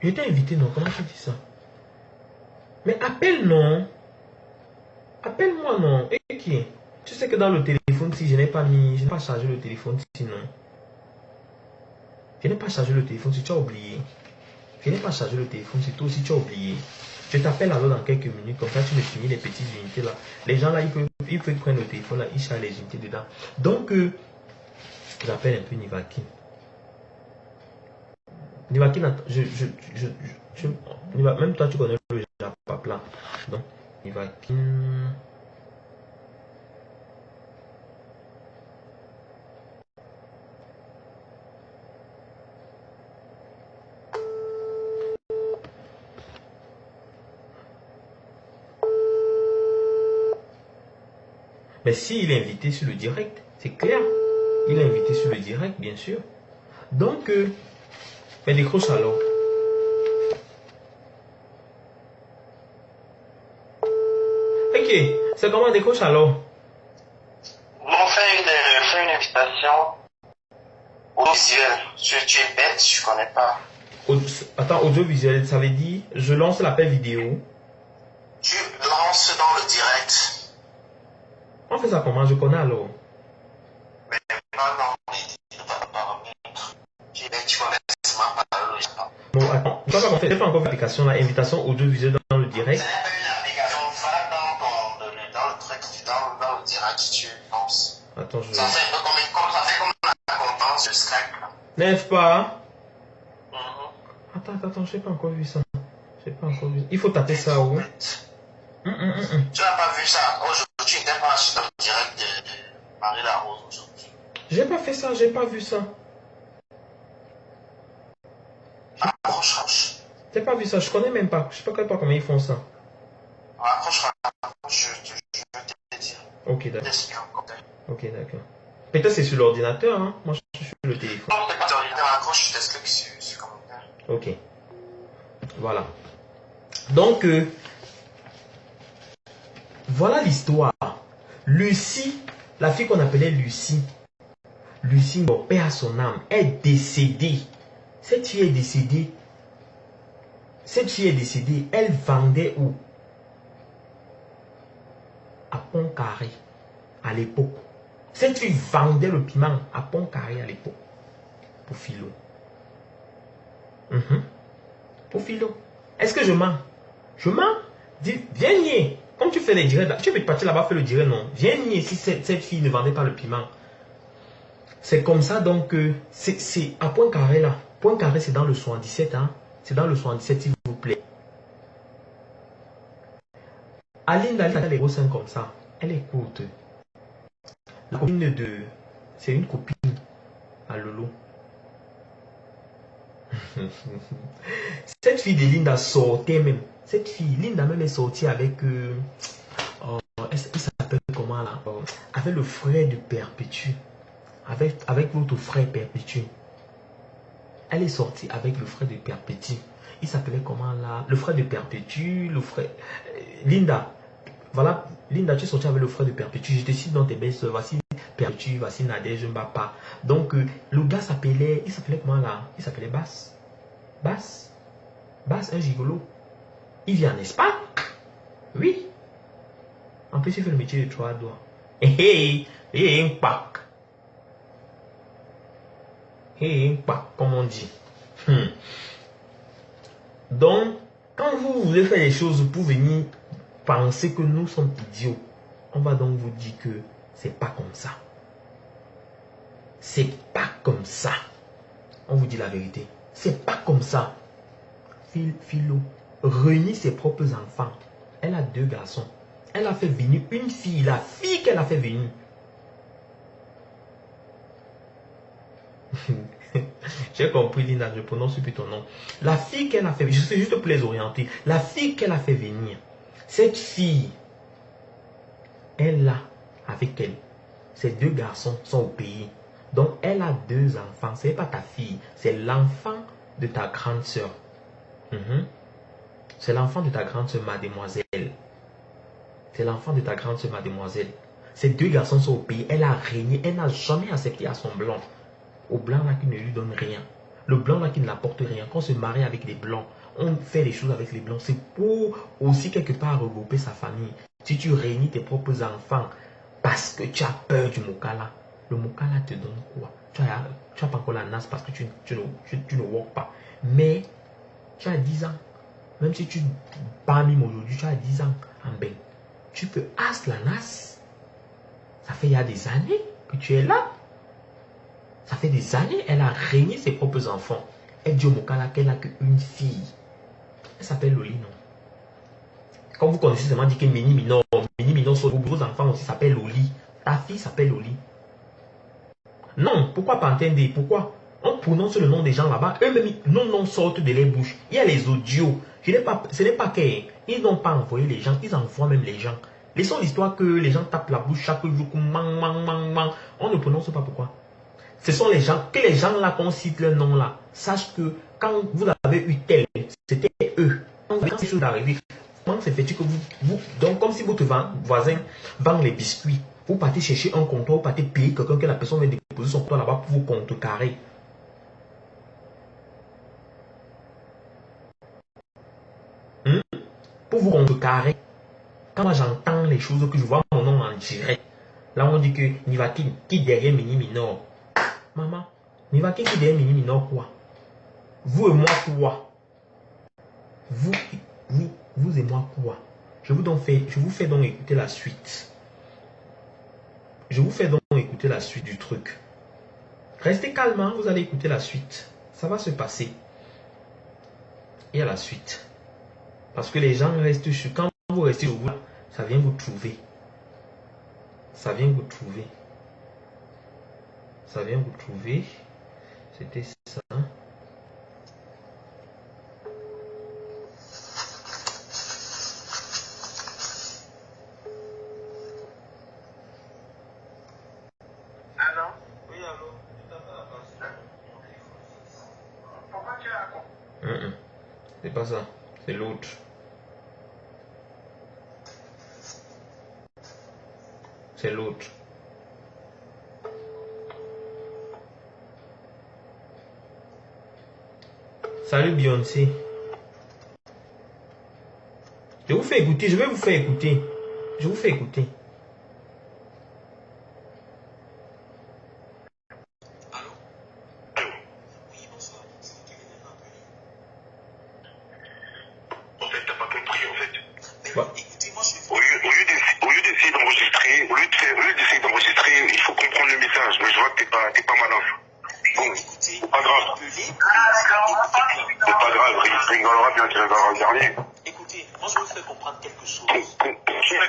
[SPEAKER 1] J'étais invité, non? Comment tu dis ça? Mais appelle, non? Appelle-moi, non? Et qui? Tu sais que dans le téléphone, si je n'ai pas chargé le téléphone, sinon. Je n'ai pas chargé le téléphone si tu as oublié. Je n'ai pas chargé le téléphone si toi aussi tu as oublié. Je t'appelle alors dans quelques minutes, comme ça tu me finis les petites unités là. Les gens là, ils peuvent prendre le téléphone là, ils chargent les unités dedans. Donc, j'appelle un peu Nivakin. Nivakin, même toi tu connais le Japap là. Donc, Nivakin. Mais s'il est invité sur le direct, c'est clair. Il est invité sur le direct, bien sûr. Donc, mais décroche alors. Ok, c'est comment décroche alors?
[SPEAKER 2] On fait une invitation audiovisuelle. Tu es bête, je connais pas.
[SPEAKER 1] Attends, audiovisuel, ça veut dire, je lance l'appel vidéo.
[SPEAKER 2] Tu lances dans le direct.
[SPEAKER 1] On fait ça comment? Je connais alors.
[SPEAKER 2] Mais pas dans les paramètres. Tu connais seulement par le Japon.
[SPEAKER 1] Bon, attends, je ne sais pas encore l'application là, invitation audiovisuelle dans le direct.
[SPEAKER 2] C'est une application, dans le truc, dans le direct, tu lances.
[SPEAKER 1] Attends, je...
[SPEAKER 2] Ça fait comme la conférence de Skype.
[SPEAKER 1] N'est-ce pas? Attends, j'ai pas encore vu ça. Il faut taper ça où?
[SPEAKER 2] Tu n'as pas vu ça? Aujourd'hui, tu n'étais pas dans le direct de Marie Larose aujourd'hui.
[SPEAKER 1] J'ai pas fait ça, j'ai pas vu ça.
[SPEAKER 2] Accroche.
[SPEAKER 1] J'ai pas vu ça, je connais même pas. Je sais pas comment ils font ça.
[SPEAKER 2] Accroche, je vais te dire.
[SPEAKER 1] Ok, d'accord. Ok, d'accord. Peut-être c'est sur l'ordinateur, hein. Moi, je suis sur le téléphone.
[SPEAKER 2] Non, c'est pas sur l'ordinateur, accroche, je t'explique sur commentaire.
[SPEAKER 1] Ok. Voilà. Donc, voilà l'histoire. Lucie, la fille qu'on appelait Lucie, bon, paix à son âme, est décédée. Cette fille est décédée. Elle vendait où? À Pont-Carré, à l'époque. Cette fille vendait le piment à Pont-Carré à l'époque. Pour Philo. Pour Philo. Est-ce que je mens? Je mens? Dis, viens nier. Comme tu fais les directs, tu peux partir là-bas faire le direct, non? Viens nier si cette fille ne vendait pas le piment. C'est comme ça, donc, c'est à point carré là. Point carré, c'est dans le 77, hein. C'est dans le 77, s'il vous plaît. Aline, elle a les gros seins comme ça. Elle est courte. La copine de... C'est une copine à Lolo. Cette fille de Linda sortait même. Cette fille, Linda même est sortie avec... il s'appelle comment là? Avec le frère de Perpétue. Avec votre frère Perpétue. Elle est sortie avec le frère de Perpétue. Il s'appelait comment là? Le frère de Perpétue, le frère... Linda. Voilà, Linda, tu es sortie avec le frère de Perpétue. Je te cite dans tes belles soeurs. Voici Perpétue, voici Nadège Mbapa. Donc, le gars s'appelait... Il s'appelait comment là? Il s'appelait Bass. Bass. Bass, un gigolo. Il vit en Espagne. Oui. En plus, il fait le métier de 3 doigts. Hé, hé, un pack. Hé, un pack, comme on dit. Donc, quand vous voulez faire les choses pour venir penser que nous sommes idiots, on va donc vous dire que c'est pas comme ça. C'est pas comme ça. On vous dit la vérité. C'est pas comme ça. Philo réunit ses propres enfants. Elle a 2 garçons. Elle a fait venir une fille. La fille qu'elle a fait venir. J'ai compris, Linda, je prononce plus ton nom. La fille qu'elle a fait venir. Je sais juste pour les orienter. La fille qu'elle a fait venir. Cette fille, elle a avec elle. Ses 2 garçons sont au pays. Donc, elle a 2 enfants. Ce n'est pas ta fille. C'est l'enfant de ta grande soeur. C'est l'enfant de ta grande soeur, mademoiselle. C'est l'enfant de ta grande soeur, mademoiselle. Ces 2 garçons sont au pays. Elle a régné. Elle n'a jamais accepté à son blanc. Au blanc là qui ne lui donne rien. Le blanc là qui ne l'apporte rien. Quand on se marie avec les blancs, on fait les choses avec les blancs. C'est pour aussi quelque part regrouper sa famille. Si tu réunis tes propres enfants parce que tu as peur du Mokala, le Mokala te donne quoi? Tu n'as pas encore la NAS parce que tu ne walk pas. Mais tu as 10 ans. Même si tu parmi aujourd'hui, tu as 10 ans en bain. Tu peux as la NAS. Ça fait il y a des années que tu es là. Ça fait des années, elle a régné ses propres enfants. Elle dit au Mokala qu'elle n'a qu'une fille. Elle s'appelle Loli, non? Comme vous connaissez seulement dit que Mini Minor, vos enfants aussi s'appellent Loli. Ta fille s'appelle Loli. Non, pourquoi pas entendre? Pourquoi? On prononce le nom des gens là-bas. Eux-mêmes, nos noms sortent de leur bouche. Il y a les audios. Ce n'est pas qu'ils n'ont pas envoyé les gens, ils envoient même les gens. Laissons l'histoire que les gens tapent la bouche chaque jour. On ne prononce pas pourquoi. Ce sont les gens, que les gens là qu'on cite leur nom là, sachent que quand vous avez eu tel, c'était eux. Quand ces choses arrivent, comment c'est fait que vous, donc comme si votre voisin vend les biscuits, vous partez chercher un comptoir, vous partez payer quelqu'un que la personne vient déposer son comptoir là-bas pour vous contrecarrer. Pour vous contrecarrer. Quand moi j'entends les choses, que je vois mon nom en direct, là on dit que Nivakin, qui derrière Mini Minor. Maman, Nivakin qui derrière Mini Minor quoi? Vous et moi quoi? Vous et moi quoi? Je vous fais donc écouter la suite. Je vous fais donc écouter la suite du truc. Restez calme, hein, vous allez écouter la suite. Ça va se passer. Et à la suite. Parce que les gens restent sur... Quand vous restez au bout, ça vient vous trouver. Ça vient vous trouver. Ça vient vous trouver. C'était ça.
[SPEAKER 2] Allô?
[SPEAKER 1] Oui, allô. Tu t'attends à passer.
[SPEAKER 2] Pourquoi tu as raconté?
[SPEAKER 1] C'est pas ça. C'est l'autre. C'est l'autre. Salut Beyoncé. Je vous fais écouter, je vais vous faire écouter. Je vous fais écouter.
[SPEAKER 2] Allô? Oui, bonsoir. C'est vous qui venez de m'appeler. En fait, t'as pas compris, en fait. Mais
[SPEAKER 1] Bah.
[SPEAKER 2] écoutez, moi, je vais... Au lieu d'essayer d'enregistrer, il faut comprendre le message. message, mais je vois que t'es pas malin. Bon,
[SPEAKER 5] Écoutez,
[SPEAKER 2] c'est pas grave.
[SPEAKER 5] appelez pour écoutez bien.
[SPEAKER 2] C'est pas grave, il rigolera bien qu'il rigolera le dernier.
[SPEAKER 5] Écoutez, moi je vais vous faire comprendre quelque chose.
[SPEAKER 2] Continue à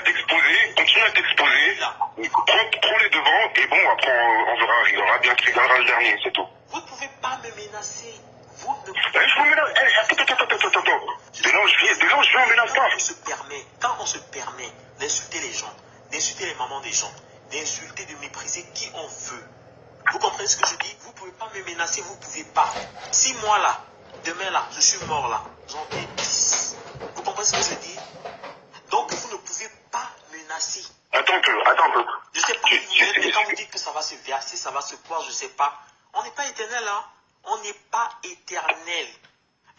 [SPEAKER 2] t'exposer.
[SPEAKER 5] Là,
[SPEAKER 2] Prends les devants, et bon, après on verra, il rigolera bien qu'il rigolera le dernier, c'est tout.
[SPEAKER 5] vous ne pouvez pas me menacer. Vous ne pouvez
[SPEAKER 2] Je vous menace. Attends. Déjà, je viens en menace pas.
[SPEAKER 5] Quand on se permet d'insulter les gens, d'insulter les mamans des gens, d'insulter, de mépriser qui on veut, vous comprenez ce que je dis? Vous ne pouvez pas me menacer, vous ne pouvez pas. Si moi là, demain là, je suis mort là, j'en ai 10. Vous comprenez ce que je dis? Donc vous ne pouvez pas menacer.
[SPEAKER 2] Attends un peu.
[SPEAKER 5] Je ne sais pas qui vous êtes, mais quand vous dites que ça va se verser, ça va se boire, je ne sais pas. On n'est pas éternel, hein. On n'est pas éternel.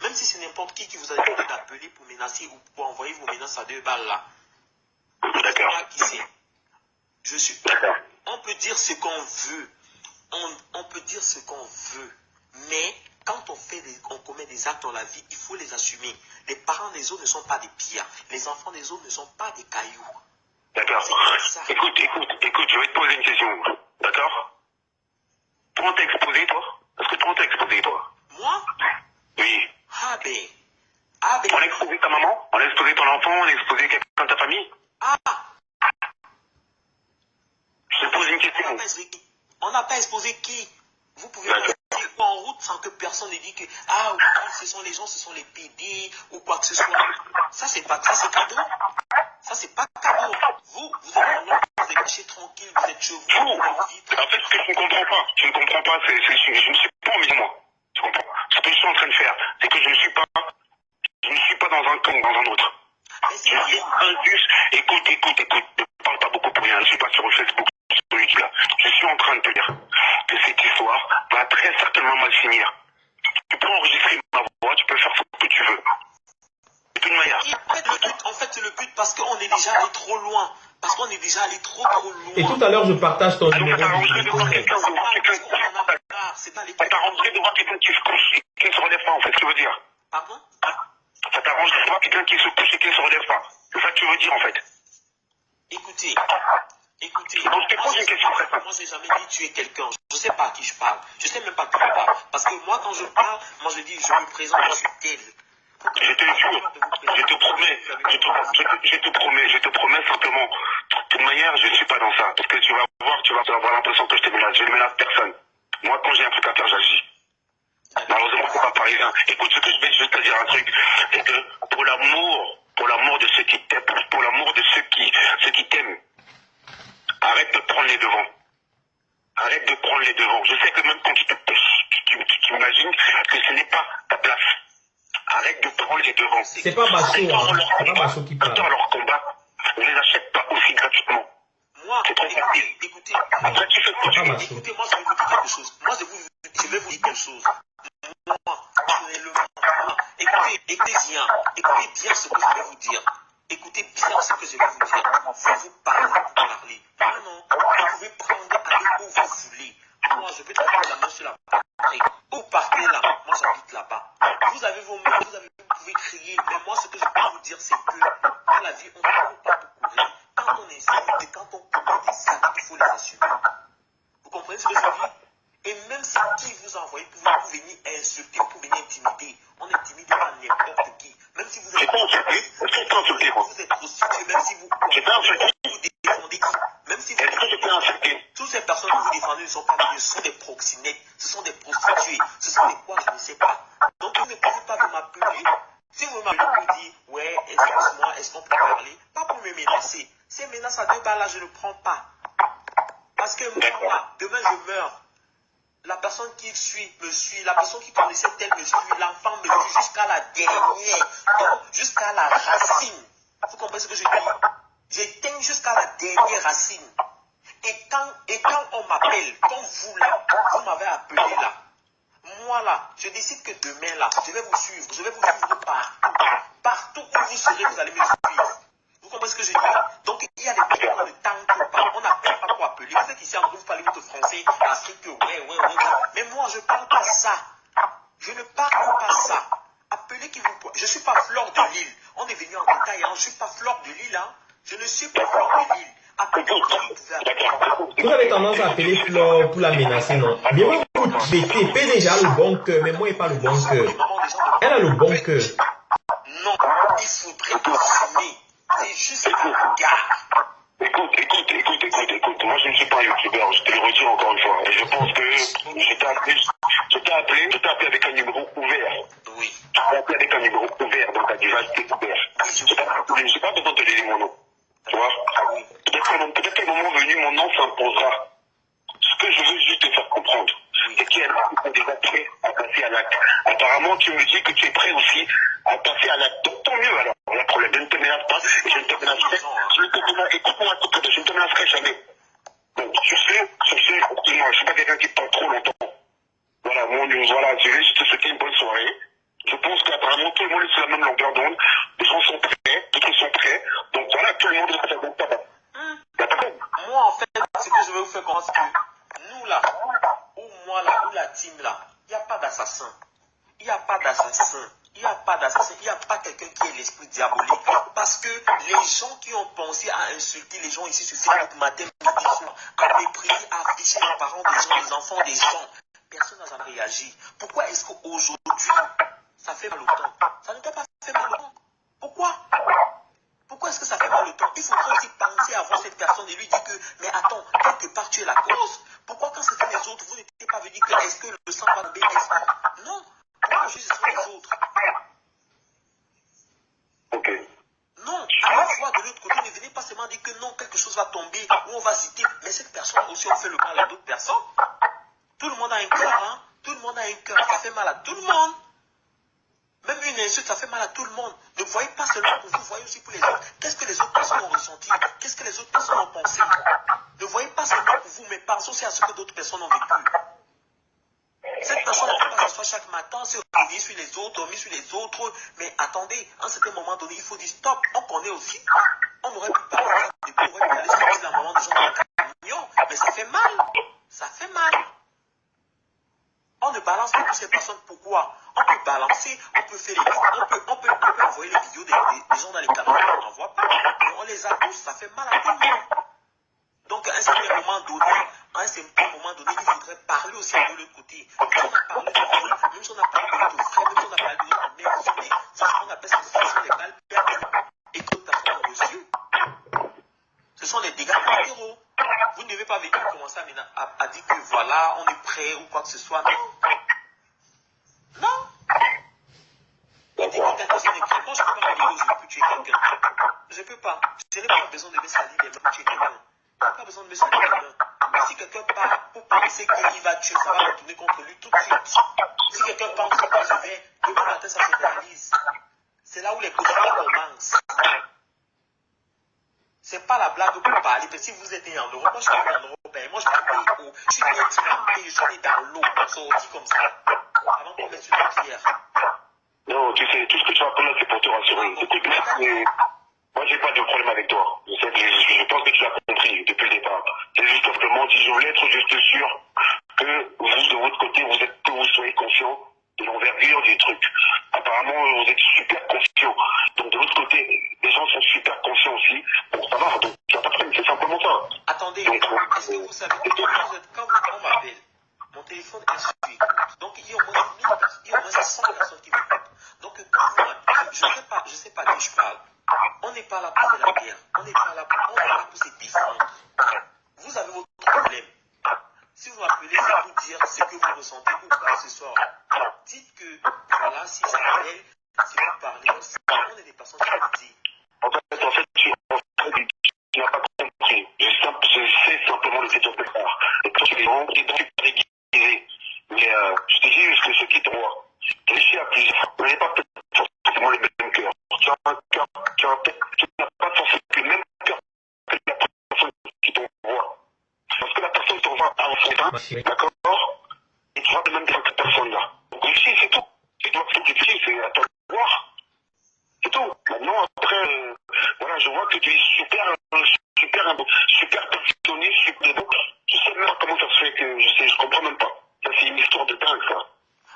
[SPEAKER 5] Même si c'est n'importe qui vous a demandé d'appeler pour menacer ou pour envoyer vos menaces à 2 balles là. Je ne sais pas qui c'est. Je suis.
[SPEAKER 2] D'accord.
[SPEAKER 5] On peut dire ce qu'on veut. On peut dire ce qu'on veut. Mais quand on commet des actes dans la vie, il faut les assumer. Les parents des autres ne sont pas des pierres. Les enfants des autres ne sont pas des cailloux.
[SPEAKER 2] D'accord. Écoute, je vais te poser une question. D'accord? Comment t'es exposé, toi? Est-ce que toi t'es exposé, toi?
[SPEAKER 5] Moi?
[SPEAKER 2] Oui.
[SPEAKER 5] Ah ben.
[SPEAKER 2] On a exposé ta maman? On a exposé ton enfant? On a exposé quelqu'un de ta famille?
[SPEAKER 5] Ah!
[SPEAKER 2] Je te pose une question.
[SPEAKER 5] On n'a pas exposé qui? Vous pouvez
[SPEAKER 2] D'accord.
[SPEAKER 5] passer en route sans que personne ne dise que ah oui, ce sont les gens, ce sont les PD ou quoi que ce soit. Ça c'est pas ça, c'est cadeau. Ça c'est pas cadeau. Vous êtes caché tranquille, vous êtes chez vous.
[SPEAKER 2] En fait, ce que je ne comprends pas, c'est je ne suis pas en mission, moi. Tu comprends? Ce que je suis en train de faire, c'est que je ne suis pas dans un camp ou dans un autre.
[SPEAKER 5] Mais c'est
[SPEAKER 2] Je suis
[SPEAKER 5] rien.
[SPEAKER 2] indus. Écoute, ne parle pas beaucoup pour rien. Je ne suis pas sur Facebook, sur YouTube là. Je suis en train de te dire que cette histoire va très certainement mal finir. Tu peux enregistrer ma voix, tu peux faire ce que tu veux. De toute manière.
[SPEAKER 5] En fait, c'est le but parce qu'on est déjà allé trop loin. Parce qu'on est déjà allé trop loin.
[SPEAKER 1] Et tout à l'heure, je partage ton numéro
[SPEAKER 2] Ça t'arrangerait
[SPEAKER 1] de
[SPEAKER 2] de voir
[SPEAKER 1] téléphone.
[SPEAKER 5] C'est pas les
[SPEAKER 2] Ça t'arrangerait de voir quelqu'un qui se couche et qui ne se relève pas, en fait, ce que tu veux dire.
[SPEAKER 5] Pardon?
[SPEAKER 2] Ça t'arrangerait de voir quelqu'un qui se couche et qui ne se relève pas. C'est ça que tu veux dire, en fait.
[SPEAKER 5] Écoutez.
[SPEAKER 2] Donc, je te pose une question très simple.
[SPEAKER 5] Moi, j'ai jamais dit tuer quelqu'un. Je ne sais pas à qui je parle. Je ne sais même pas à qui je parle. Parce que moi, quand je parle, moi, je dis, je me présente, je suis tel.
[SPEAKER 2] Je te jure, je te promets simplement. De toute manière, je ne suis pas dans ça. Parce que tu vas avoir l'impression que je te menace. Je ne menace personne. Moi, quand j'ai un truc à faire, j'agis. Malheureusement, c'est pas parisien. Écoute, ce que je vais juste te dire un truc, c'est que pour l'amour de ceux qui t'aiment, pour l'amour de ceux qui t'aiment, arrête de prendre les devants. Arrête de prendre les devants. Je sais que même quand tu imagines que ce n'est pas ta place. Arrête de prendre les devants.
[SPEAKER 1] C'est pas Macho, hein. C'est pas Macho qui parle.
[SPEAKER 2] Attends leur combat, ne les achète pas aussi gratuitement.
[SPEAKER 5] Moi, écoutez,
[SPEAKER 2] Après, tu fais ce que tu veux.
[SPEAKER 5] écoutez, moi, je vais vous dire quelque chose. Moi, je vais vous dire quelque chose. Moi, personnellement, écoutez bien ce que je vais vous dire. Écoutez bien ce que je vais vous dire. Vous parlez. Non, vous pouvez prendre, aller où vous voulez. Moi, je peux trouver la main sur la batterie. Où partez là? Moi, j'habite là-bas. Vous pouvez crier. Mais moi, ce que je peux vous dire, c'est que dans la vie, on ne peut pas tout courir. Quand on insulte et quand on commet des actes, il faut les assumer. Vous comprenez ce que je dis? Et même si qui vous a envoyé pour venir insulter, pour venir intimider, on n'intimide pas n'importe qui. Même si vous êtes prostitué, même si vous défendez qui, même si vous toutes ces personnes que vous défendez ne sont pas venus, ce sont des proxénètes, ce sont des prostituées, ce sont des quoi, je ne sais pas. Donc vous ne pouvez pas m'appeler. Si vous m'appelez pour dire, ouais, excuse-moi, est-ce qu'on peut parler? Pas pour me menacer. Ces menaces à 2 balles là, je ne prends pas. Parce que moi, là, demain je meurs. La personne qui me suit, la personne qui connaissait tel me suit, l'enfant me suit jusqu'à la dernière, donc jusqu'à la racine. Vous comprenez ce que je dis? J'éteins jusqu'à la dernière racine. Et quand on m'appelle, comme vous là, vous m'avez appelé là, moi là, je décide que demain là, je vais vous suivre partout. Partout où vous serez, vous allez me suivre. Vous comprenez ce que je dis? Donc il y a des personnes qui ne tentent pas. On n'appelle pas pour appeler. Vous savez qu'ici en gros, vous parlez votre français, Afrique, ouais. Mais moi, je ne parle pas ça. Je ne parle pas ça. Appelez qui vous... Je ne suis pas Fleur de Lille. On est venu en détail, hein. Je ne suis pas Fleur de Lille, hein. Je ne suis pas Fleur de Lille. À quel moment vous pouvez appeler?
[SPEAKER 1] Vous avez tendance à appeler Flore pour la menacer, non? Mais moi, vous traitez. PDG a le bon cœur, mais moi, il n'a pas le bon cœur. Elle a le bon cœur.
[SPEAKER 5] Non, il faudrait assumer. C'est juste un regard.
[SPEAKER 6] Écoute, moi je ne suis pas un youtubeur, je te le redis encore une fois. Et je pense que je t'ai appelé avec un numéro ouvert.
[SPEAKER 5] Oui.
[SPEAKER 6] Je t'ai appelé avec un numéro ouvert, donc ta device est ouverte. Je ne suis pas besoin de te donner mon nom. Tu vois? Peut-être qu'à un moment venu, mon nom s'imposera. Ce que je veux juste te faire comprendre, c'est qu'il y a des déjà prêts à passer à l'acte. Apparemment, tu me dis que tu es prêt aussi à passer à l'acte. Donc, tant mieux alors. Il y a problème. Je ne te menace pas. Je ne te menacerai. Écoute-moi, je ne te menacerai jamais. Donc, sur ce, excuse-moi, je ne suis pas quelqu'un qui parle trop longtemps. Voilà, je vais juste te souhaiter une bonne soirée. Je pense qu'apparemment, tout le monde est sur la même longueur d'onde. Les gens sont prêts, d'autres sont prêts. Donc, voilà, tout le monde est sur la même longueur d'onde.
[SPEAKER 5] Moi, en fait, ce que je vais vous faire comprendre, c'est que nous là, ou moi là, ou la team là, il n'y a pas d'assassin. Il n'y a pas d'assassin. Il n'y a pas d'assassin. Il n'y a pas quelqu'un qui ait l'esprit diabolique. Parce que les gens qui ont pensé à insulter les gens ici sur Facebook matin, midi, soir, à mépriser, à afficher les parents des gens, les enfants des gens, personne n'a jamais réagi. Pourquoi est-ce qu'aujourd'hui, ça fait mal au temps? Ça ne doit pas faire mal au temps. Pourquoi? Pourquoi est-ce que ça fait mal au temps? Il faudrait aussi penser à voir cette personne et lui dire que, mais attends, quelque part tu es la cause. Pourquoi quand c'était les autres, vous n'étiez pas venu que est-ce que le sang va tomber? Non. Pourquoi juste les autres?
[SPEAKER 6] Ok.
[SPEAKER 5] Non, allez voir de l'autre côté, ne venez pas seulement dire que non, quelque chose va tomber, ou on va citer, mais cette personne aussi, on fait le mal à d'autres personnes. Tout le monde a un cœur, hein. Tout le monde a un cœur, ça fait mal à tout le monde. Même une insulte, ça fait mal à tout le monde. Ne voyez pas seulement pour vous, voyez aussi pour les autres. Qu'est-ce que les autres personnes ont ressenti? Qu'est-ce que les autres personnes ont pensé? Ne voyez pas seulement pour vous, mais pensez aussi à ce que d'autres personnes ont vécu. Cette personne ne peut pas s'asseoir chaque matin, se revenir sur les autres, dormir sur les autres. Mais attendez, à un certain moment donné, il faut dire stop. On connaît aussi. On aurait pu parler de ça depuis, on aurait pu aller sortir la maman des gens dans le camion. Mais ça fait mal. Ça fait mal. On ne balance pas toutes ces personnes. Pourquoi? On peut balancer, on peut faire on peut envoyer les vidéos des gens dans les camions, on n'envoie pas. Mais on les accroche, ça fait mal à tout le monde. Donc à un certain moment donné, il faudrait parler aussi de l'autre côté. Même si on a parlé de vous, même si on a parlé de votre frère, même si on a parlé de votre mère, c'est ce qu'on appelle ce des balles perdues et que d'autres personnes ont reçu. Ce sont des dégâts collatéraux. Vous ne devez pas venir commencer à dire que voilà, on est prêt ou quoi que ce soit. Non. Non. Il dit que personne n'est prêt. Moi, je ne peux pas me dire que je peux tuer quelqu'un. Je ne peux pas. Je n'ai pas besoin de me salir les mains pour tuer quelqu'un. Je n'ai pas besoin de me salir les mains. Mais si quelqu'un part pour penser qu'il va tuer, ça va retourner contre lui tout de suite. Si quelqu'un pense que je vais, demain matin, ça se réalise. C'est là où les cauchemars commencent. C'est pas la blague pour parler. Mais si vous êtes né en Europe, moi je suis né en Europe, moi je suis né trempé, je suis né dans l'eau, sorti comme ça, avant qu'on mette sur la pierre.
[SPEAKER 6] Non, tu sais, tout ce que tu racontes là, c'est pour te rassurer. Écoute, moi, j'ai pas de problème avec toi. Je pense que tu l'as compris depuis le départ. C'est juste simplement, si je voulais être juste sûr que vous, de votre côté, que vous soyez conscient de l'envergure du truc. Apparemment, vous êtes super conscient. Donc, de l'autre côté, les gens sont super conscients aussi. Donc, ça va. Donc, il n'y a pas de problème. C'est simplement ça.
[SPEAKER 5] Attendez,
[SPEAKER 6] donc,
[SPEAKER 5] est-ce que vous savez, quand on m'appelle, mon téléphone est sur écoute. Donc, il y a au moins 100 personnes qui m'écoutent. Donc, quand vous m'appelez, je sais pas de qui je parle. On n'est pas là pour faire la guerre. On est là pour se défendre. Vous avez votre problème. Si vous m'appelez, c'est pour dire ce que vous ressentez ou pas ce soir. Dites que, voilà, si j'appelle, si vous parlez aussi, on est des personnes qui vous disent.
[SPEAKER 6] En fait, tu n'as pas compris. Je sais simplement le fait de te faire. Et quand tu es vraiment déguisé. Mais je te dis juste que ceux qui te voient, réfléchis à plusieurs. Vous n'avez pas forcément les mêmes cœurs. Tu n'as pas forcément le même cœur que la personne qui t'envoie. Parce que la personne t'envoie à un fondin, d'accord? Et tu vas de même dire que cette personne-là. Donc ici, c'est tout. C'est toi qui dis, c'est à toi de voir. C'est tout. Maintenant, après, voilà, je vois que tu es super perfectionniste, super beau. Je sais même pas comment ça se fait que je comprends même pas. Ça, c'est une histoire de dingue, ça.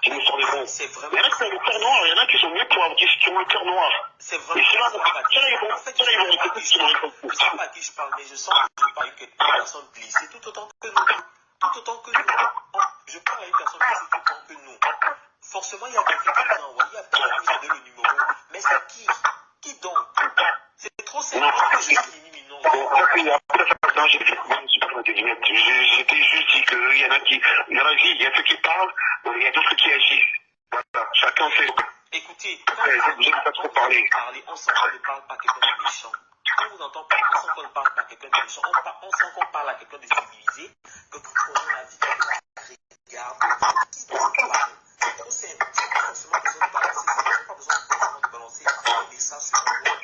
[SPEAKER 6] C'est une histoire de dingue.
[SPEAKER 5] C'est vraiment.
[SPEAKER 6] Il y en a qui font le tournoi, il y en a a qui sont mieux pour avoir qui ont un cœur noir.
[SPEAKER 5] C'est vraiment
[SPEAKER 6] Et ceux-là,
[SPEAKER 5] ils vont. En fait, je ne sais pas à qui je parle, mais je sens que je parle avec une personne blessée tout autant que nous. Tout autant que nous. Je parle à une personne blessée tout autant que nous. Forcément, il y a quelqu'un qui nous a envoyé, il y a quelqu'un qui nous a donné le numéro. Mais c'est qui? Qui donc? C'est trop simple que je suis imminent.
[SPEAKER 6] J'étais juste dit qu'il y en a qui, il y a ceux qui parlent, il y a d'autres qui agissent. Voilà, chacun fait.
[SPEAKER 5] Écoutez,
[SPEAKER 6] j'aime pas trop parler.
[SPEAKER 5] On sent qu'on ne parle pas à quelqu'un de méchant. Quand vous entendez, on sent qu'on ne parle pas à quelqu'un de méchant. On sent qu'on parle à quelqu'un de civilisé, que quand on a dit qu'il regarde, qui doit parler. C'est trop simple. J'ai pas forcément besoin de balancer. J'ai pas besoin de balancer des messages sur le web.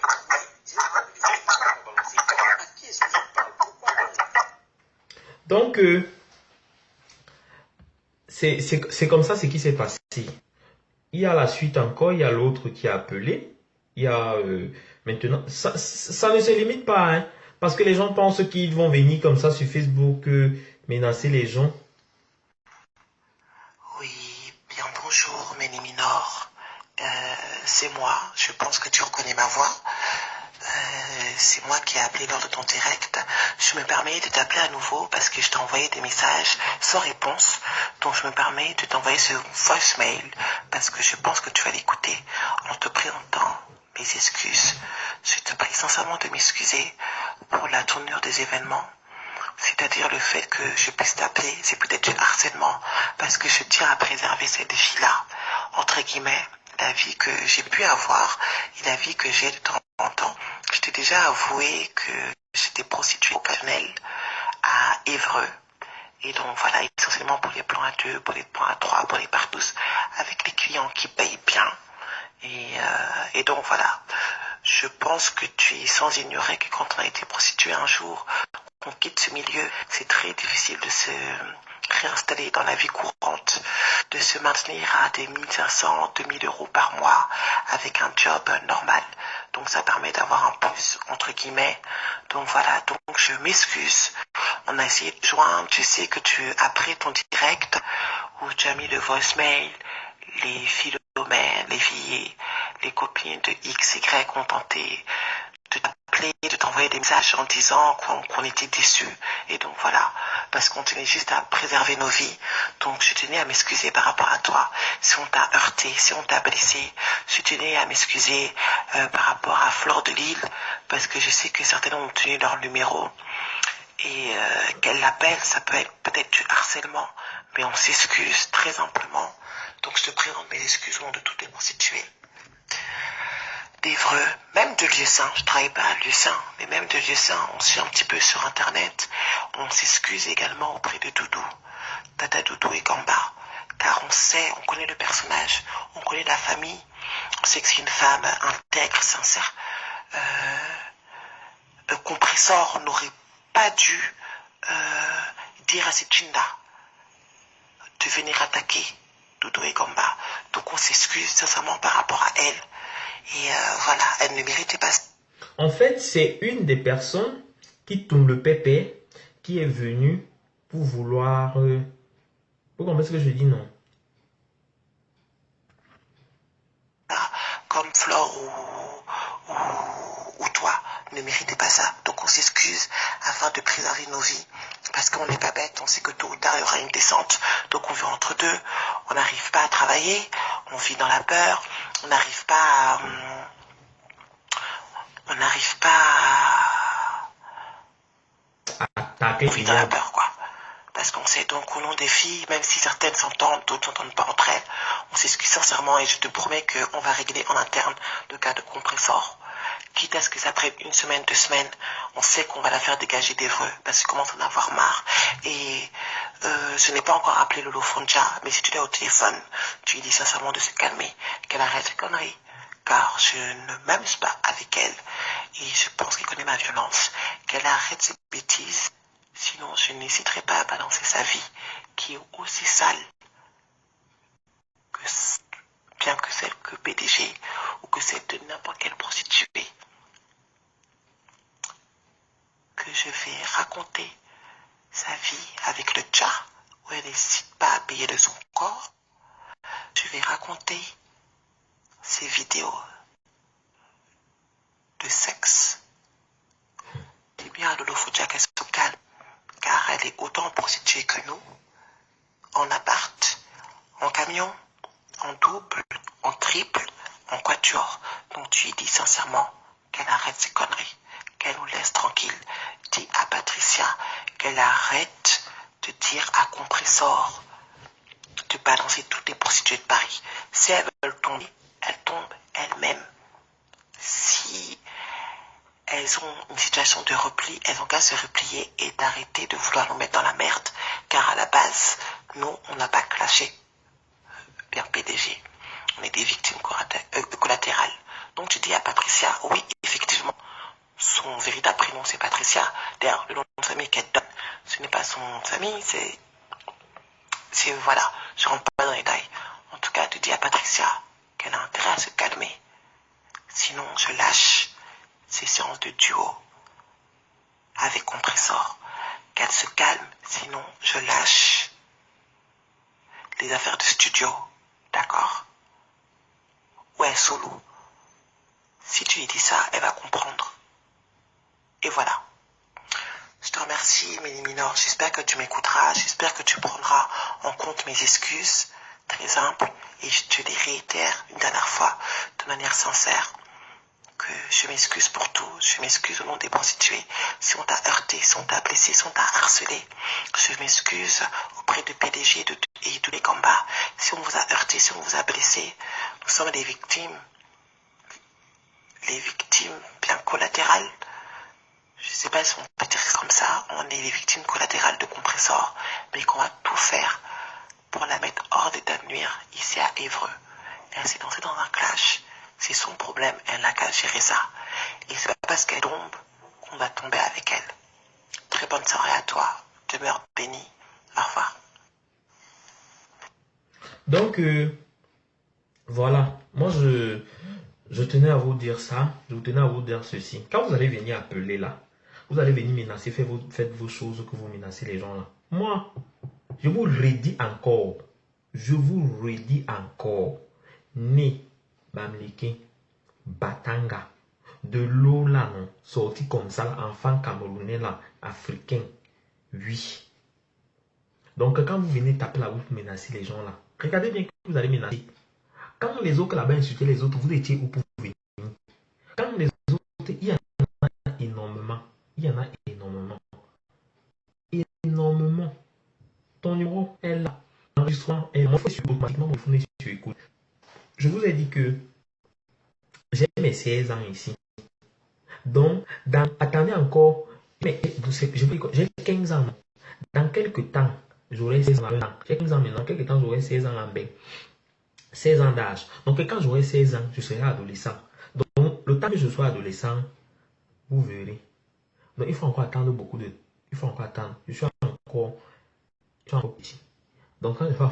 [SPEAKER 5] J'ai pas de messages à balancer. À qui est-ce que je parle? Pourquoi
[SPEAKER 1] Donc, c'est comme ça ce qui s'est passé. Il y a la suite encore, il y a l'autre qui a appelé. Il y a maintenant, ça ne se limite pas, hein, parce que les gens pensent qu'ils vont venir comme ça sur Facebook menacer les gens.
[SPEAKER 7] Oui, bien bonjour, Méni Minor. C'est moi, je pense que tu reconnais ma voix. C'est moi qui ai appelé lors de ton direct. Je me permets de t'appeler à nouveau parce que je t'ai envoyé des messages sans réponse. Donc je me permets de t'envoyer ce voicemail parce que je pense que tu vas l'écouter en te présentant mes excuses. Je te prie sincèrement de m'excuser pour la tournure des événements. C'est-à-dire le fait que je puisse t'appeler, c'est peut-être du harcèlement parce que je tiens à préserver cette vie-là, entre guillemets, la vie que j'ai pu avoir et la vie que j'ai de temps en temps. Je t'ai déjà avoué que j'étais prostituée occasionnelle à Évreux. Et donc voilà, essentiellement pour les plans à 2, pour les plans à 3, pour les partous, avec les clients qui payent bien. Et donc voilà, je pense que tu es sans ignorer que quand on a été prostitué un jour, qu'on quitte ce milieu, c'est très difficile de se réinstaller dans la vie courante, de se maintenir à des 1500, 2000 euros par mois avec un job normal. Donc ça permet d'avoir un plus, entre guillemets. Donc voilà, donc je m'excuse. On a essayé de joindre, je sais que après ton direct, où tu as mis le voicemail, les philomènes, les filles, les copines de X, Y ont tenté de t'appeler, de t'envoyer des messages en disant qu'on était déçus. Et donc voilà, parce qu'on tenait juste à préserver nos vies. Donc je tenais à m'excuser par rapport à toi. Si on t'a heurté, si on t'a blessé, je tenais à m'excuser par rapport à Fleur de Lille, parce que je sais que certains ont obtenu leur numéro. Et qu'elle l'appelle, ça peut être peut-être du harcèlement, mais on s'excuse très amplement. Donc je te présente mes excuses au nom de toutes les prostituées. D'Évreux, même de Lieu-Saint, je ne travaille pas à Lieu-Saint, mais même de Lieu-Saint, on suit un petit peu sur Internet. On s'excuse également auprès de Doudou, Tata Doudou et Gamba, car on sait, on connaît le personnage, on connaît la famille, on sait que c'est une femme intègre, sincère. Compressor n'aurait pas dû dire à cette Chinda de venir attaquer Doudou et Gamba. Donc on s'excuse sincèrement par rapport à elle. Et voilà, elle ne méritait pas.
[SPEAKER 1] En fait, c'est une des personnes qui tourne le pépé, qui est venue pour vouloir... Vous comprenez ce que je dis, non?
[SPEAKER 7] Comme Flore ou toi ne méritait pas ça. Donc on s'excuse afin de préserver nos vies. Parce qu'on n'est pas bête, on sait que tôt ou tard il y aura une descente. Donc on vit entre deux, on n'arrive pas à travailler, on vit dans la peur, on n'arrive pas à... On n'arrive pas à... On vit dans la peur, quoi. Parce qu'on sait donc au nom des filles, même si certaines s'entendent, d'autres n'entendent pas entre elles, on s'excuse sincèrement et je te promets qu'on va régler en interne le cas de Compressor. Quitte à ce que ça prenne 1 semaine, 2 semaines, on sait qu'on va la faire dégager d'Évreux parce qu'il commence à en avoir marre. Et je n'ai pas encore appelé Lolo Fonja, mais si tu l'as au téléphone, tu lui dis sincèrement de se calmer, qu'elle arrête ses conneries. Car je ne m'amuse pas avec elle et je pense qu'elle connaît ma violence, qu'elle arrête ses bêtises, sinon je n'hésiterai pas à balancer sa vie, qui est aussi sale que, bien que celle que PDG ou que celle de n'importe quelle prostituée. Que je vais raconter sa vie avec le tcha, où elle n'hésite pas à payer de son corps. Je vais raconter ces vidéos de sexe, dis bien à Lolo Fodja qu'elle se calme, car elle est autant prostituée que nous, en appart, en camion, en double, en triple, en quatuor. Donc tu lui dis sincèrement qu'elle arrête ses conneries, qu'elle nous laisse tranquille. Dis à Patricia qu'elle arrête de dire à Compressor de balancer toutes les prostituées de Paris. Si elles veulent tomber, elles tombent elles-mêmes. Si elles ont une situation de repli, elles ont qu'à se replier et d'arrêter de vouloir nous mettre dans la merde, car à la base, nous, on n'a pas clashé. Bien PDG, on est des victimes collatérales. Donc je dis à Patricia, oui, effectivement, son véritable prénom c'est Patricia. D'ailleurs, le nom de famille qu'elle donne, ce n'est pas son nom de famille, c'est voilà, je rentre pas dans les détails. En tout cas, tu dis à Patricia qu'elle a intérêt à se calmer. Sinon, je lâche ces séances de duo avec Compressor. Qu'elle se calme, sinon je lâche les affaires de studio. D'accord? Ouais, solo. Si tu lui dis ça, elle va comprendre. Et voilà. Je te remercie, Mélie Minor. J'espère que tu m'écouteras. J'espère que tu prendras en compte mes excuses. Très simples. Et je te les réitère une dernière fois, de manière sincère, que je m'excuse pour tout. Je m'excuse au nom des prostituées. Si on t'a heurté, si on t'a blessé, si on t'a harcelé. Je m'excuse auprès de PDG et de les combats. Si on vous a heurté, si on vous a blessé, nous sommes des victimes. Les victimes bien collatérales. Je ne sais pas si on peut dire comme ça, on est les victimes collatérales de Compressor, mais qu'on va tout faire pour la mettre hors d'état de nuire ici à Évreux. Elle s'est lancée dans un clash, c'est son problème, elle n'a qu'à gérer ça. Et c'est pas parce qu'elle tombe qu'on va tomber avec elle. Très bonne soirée à toi, demeure bénie, au revoir.
[SPEAKER 1] Donc, voilà, moi je tenais à vous dire ça, je tenais à vous dire ceci. Quand vous allez venir appeler là, vous allez venir menacer, faites vos choses que vous menacez les gens là. Moi, je vous redis encore, Né, Bamleke, Batanga, de l'eau là, non, sorti comme ça, enfant camerounais là, africain, oui. Donc quand vous venez taper là, vous menacez les gens là, regardez bien que vous allez menacer. Quand les autres là-bas insultaient les autres, vous étiez où pour venir? Quand les autres, il y en a énormément. Il y en a énormément. Énormément. Ton numéro est là. L'enregistrement est là. Automatiquement, mon téléphone est sur écoute. Je vous ai dit que j'ai mes 16 ans ici. Donc, attendez encore. Mais j'ai 15 ans. Dans quelques temps, j'aurai 16 ans. J'ai 15 ans maintenant. Quelques temps, j'aurai 16 ans en bain. 16 ans d'âge. Donc, quand j'aurai 16 ans, je serai adolescent. Donc, le temps que je sois adolescent, vous verrez. Donc, il faut encore attendre beaucoup de... Il faut encore attendre. Je suis encore petit. Donc, quand je vais...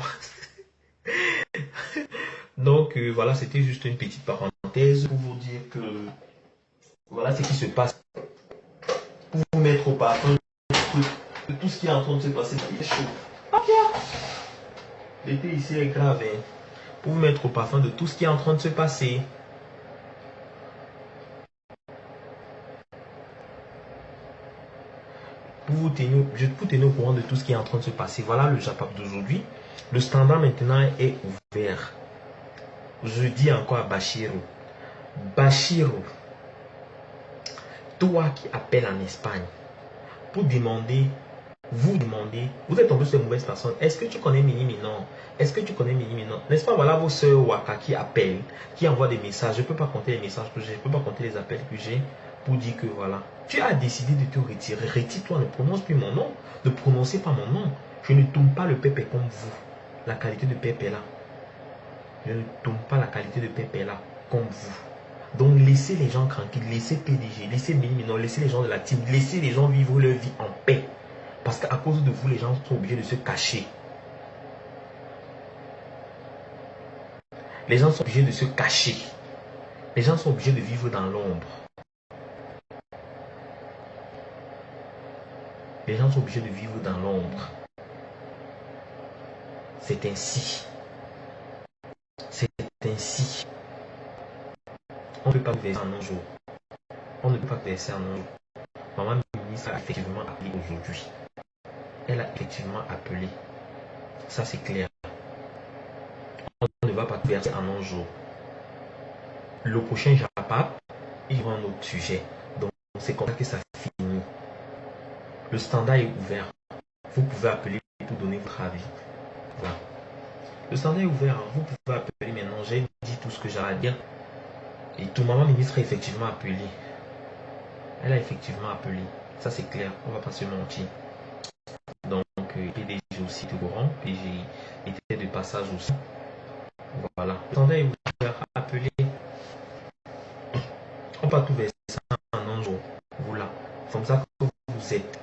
[SPEAKER 1] Donc, voilà, c'était juste une petite parenthèse pour vous dire que... Voilà ce qui se passe. Pour vous mettre au parfum de tout ce qui est en train de se passer. Il est chaud. Ok. L'été ici est grave, hein. Pour vous mettre au parfum de tout ce qui est en train de se passer. Pour vous tenir au courant de tout ce qui est en train de se passer. Voilà le Japap d'aujourd'hui. Le standard maintenant est ouvert. Je dis encore à Bachirou. Bachirou, toi qui appelles en Espagne pour demander, vous êtes tombé sur une mauvaise personne. Est-ce que tu connais Mini Minon? Est-ce que tu connais Mini Minon? N'est-ce pas? Voilà vos soeurs Waka qui appellent, qui envoient des messages. Je ne peux pas compter les messages que j'ai, je ne peux pas compter les appels que j'ai pour dire que voilà. Tu as décidé de te retirer. Retire-toi, ne prononce plus mon nom. Ne prononcez pas mon nom. Je ne tourne pas le pépé comme vous. La qualité de pépé là. Je ne tourne pas la qualité de pépé là comme vous. Donc laissez les gens tranquilles, laissez PDG, laissez Mini, laissez les gens de la team, laissez les gens vivre leur vie en paix. Parce qu'à cause de vous, les gens sont obligés de se cacher. Les gens sont obligés de se cacher. Les gens sont obligés de vivre dans l'ombre. Les gens sont obligés de vivre dans l'ombre. C'est ainsi. C'est ainsi. On ne peut pas verser en un jour. On ne peut pas verser en un jour. Maman ministre a effectivement appelé aujourd'hui. Elle a effectivement appelé. Ça, c'est clair. On ne va pas verser en un jour. Le prochain JAPAP, il y aura un autre sujet. Donc, c'est comme ça que ça finit. Le standard est ouvert. Vous pouvez appeler pour donner votre avis. Voilà. Le standard est ouvert. Vous pouvez appeler maintenant. J'ai dit tout ce que j'ai à dire. Et tout maman ministre a effectivement appelé. Elle a effectivement appelé. Ça, c'est clair. On ne va pas se mentir. Donc, PDG aussi est au courant. PDG était de passage aussi. Voilà. Le standard est ouvert. Appelez. On ne peut pas tout verser en un jour. Voilà. Comme ça que vous êtes.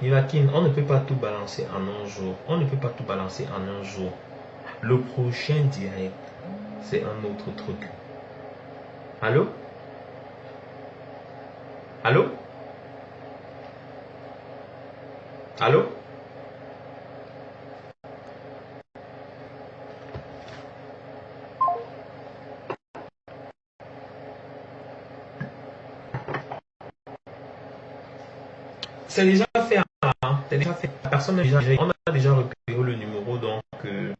[SPEAKER 1] Joaquin, on ne peut pas tout balancer en un jour. On ne peut pas tout balancer en un jour. Le prochain direct, c'est un autre truc. Allô? Allô? Allô? C'est déjà fait. Hein? C'est déjà fait. La personne a déjà, on a déjà repéré le numéro, donc on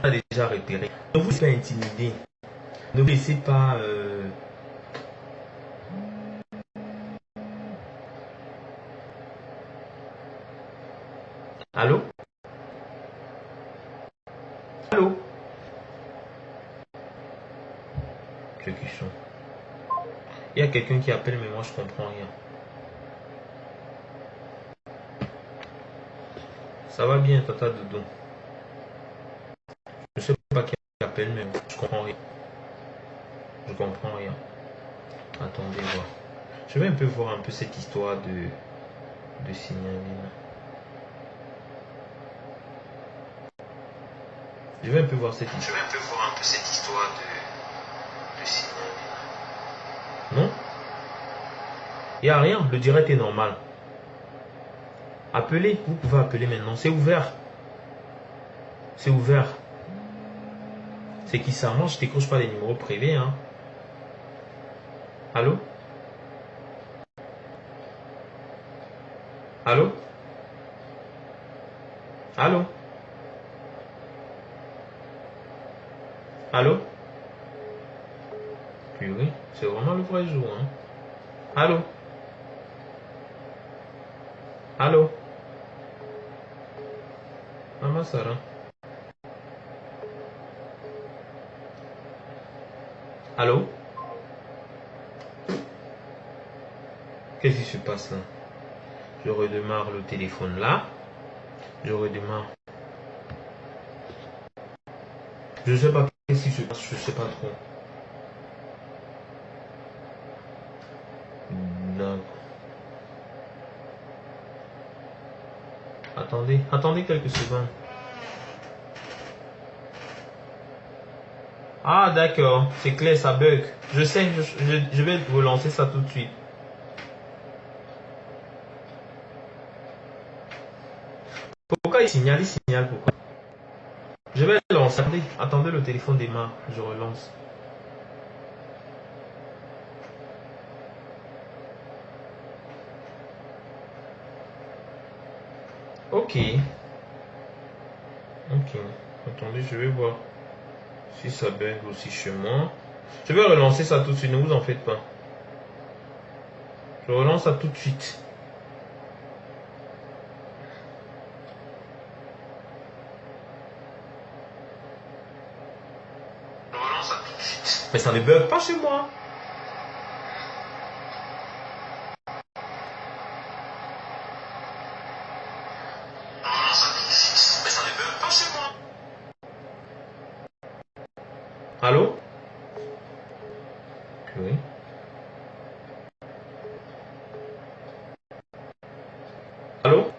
[SPEAKER 1] a déjà repéré. Ne vous laissez pas intimider. Ne vous laissez pas. Allô? Allô? Ceux qui sont. Il y a quelqu'un qui appelle, mais moi je comprends rien. Ça va bien, Tata Doudou. Je sais pas qui appelle, mais je comprends rien. Je comprends rien. Attendez voir. Je vais un peu voir un peu cette histoire de signalement. Je vais un peu voir cette histoire. De signalement. Non? Il n'y a rien. Le direct est normal. Appelez. Vous pouvez appeler maintenant. C'est ouvert. C'est ouvert. C'est qui ça? Moi, je ne décroche pas les numéros privés. Hein. Allô? Allô? Allô? Allô? Oui, c'est vraiment le vrai jour. Hein. Allô? Allô? Maman Sarah? Allô? Qu'est-ce qui se passe là? Je redémarre le téléphone là. Je redémarre. Je sais pas qu'est-ce qui se passe, je sais pas trop. D'accord. Attendez quelques secondes. Ah d'accord, c'est clair, ça bug. Je sais, je vais relancer ça tout de suite. Pourquoi il signale pourquoi? Je vais lancer. Attendez, le téléphone démarre, je relance. Ok. Attendez, je vais voir si ça bug aussi chez moi. Je vais relancer ça tout de suite, ne vous en faites pas. Je relance ça tout de suite. Mais ça ne bug pas chez moi. Allô? Oui. Allô?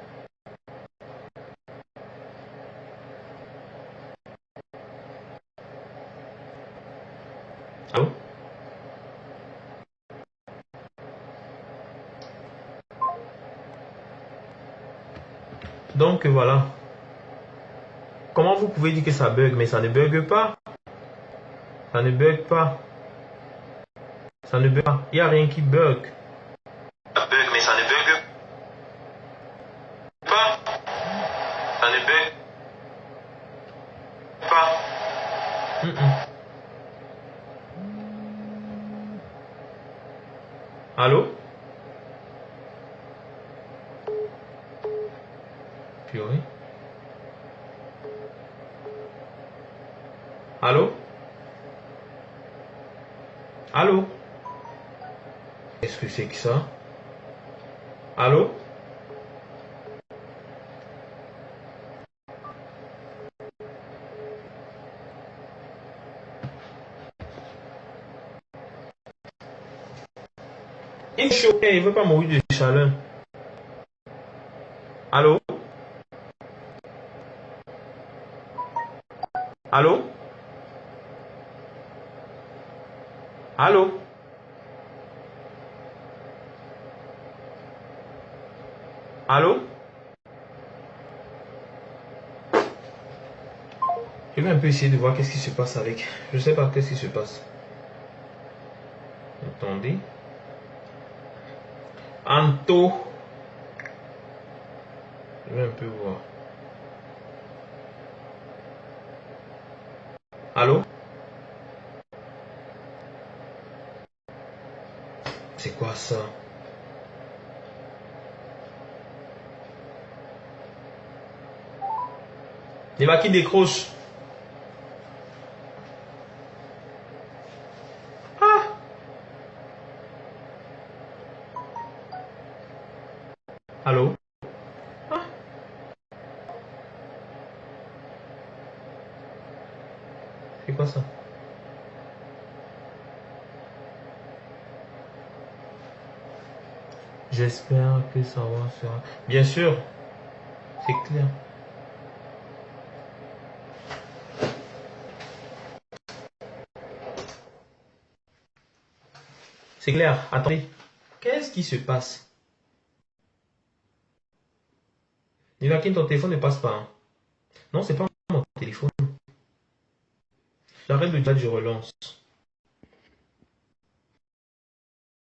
[SPEAKER 1] Allô? Donc voilà. Comment vous pouvez dire que ça bug? Mais ça ne bug pas. Ça ne bug pas. Ça ne bug pas. Il n'y a rien qui bug.
[SPEAKER 5] Ça bug, mais ça ne bug pas. Ça ne bug pas.
[SPEAKER 1] Allô? Purée. Allô? Allô? Qu'est-ce que c'est que ça? Allô? Il est chaud, il ne veut pas mourir de chaleur. Allô? Allô? Allô? Allô? Je vais un peu essayer de voir qu'est-ce qui se passe avec. Je ne sais pas qu'est-ce qui se passe. Attendez. Anto. Je vais un peu voir. Allô? C'est quoi ça? Il va qui décroche. Ah! Allô? Ah! C'est quoi ça? J'espère que ça va se... Bien sûr, c'est clair. C'est clair. Attendez. Qu'est-ce qui se passe? Joachim, ton téléphone ne passe pas. Hein? Non, c'est pas mon téléphone. J'arrête le chat, je relance.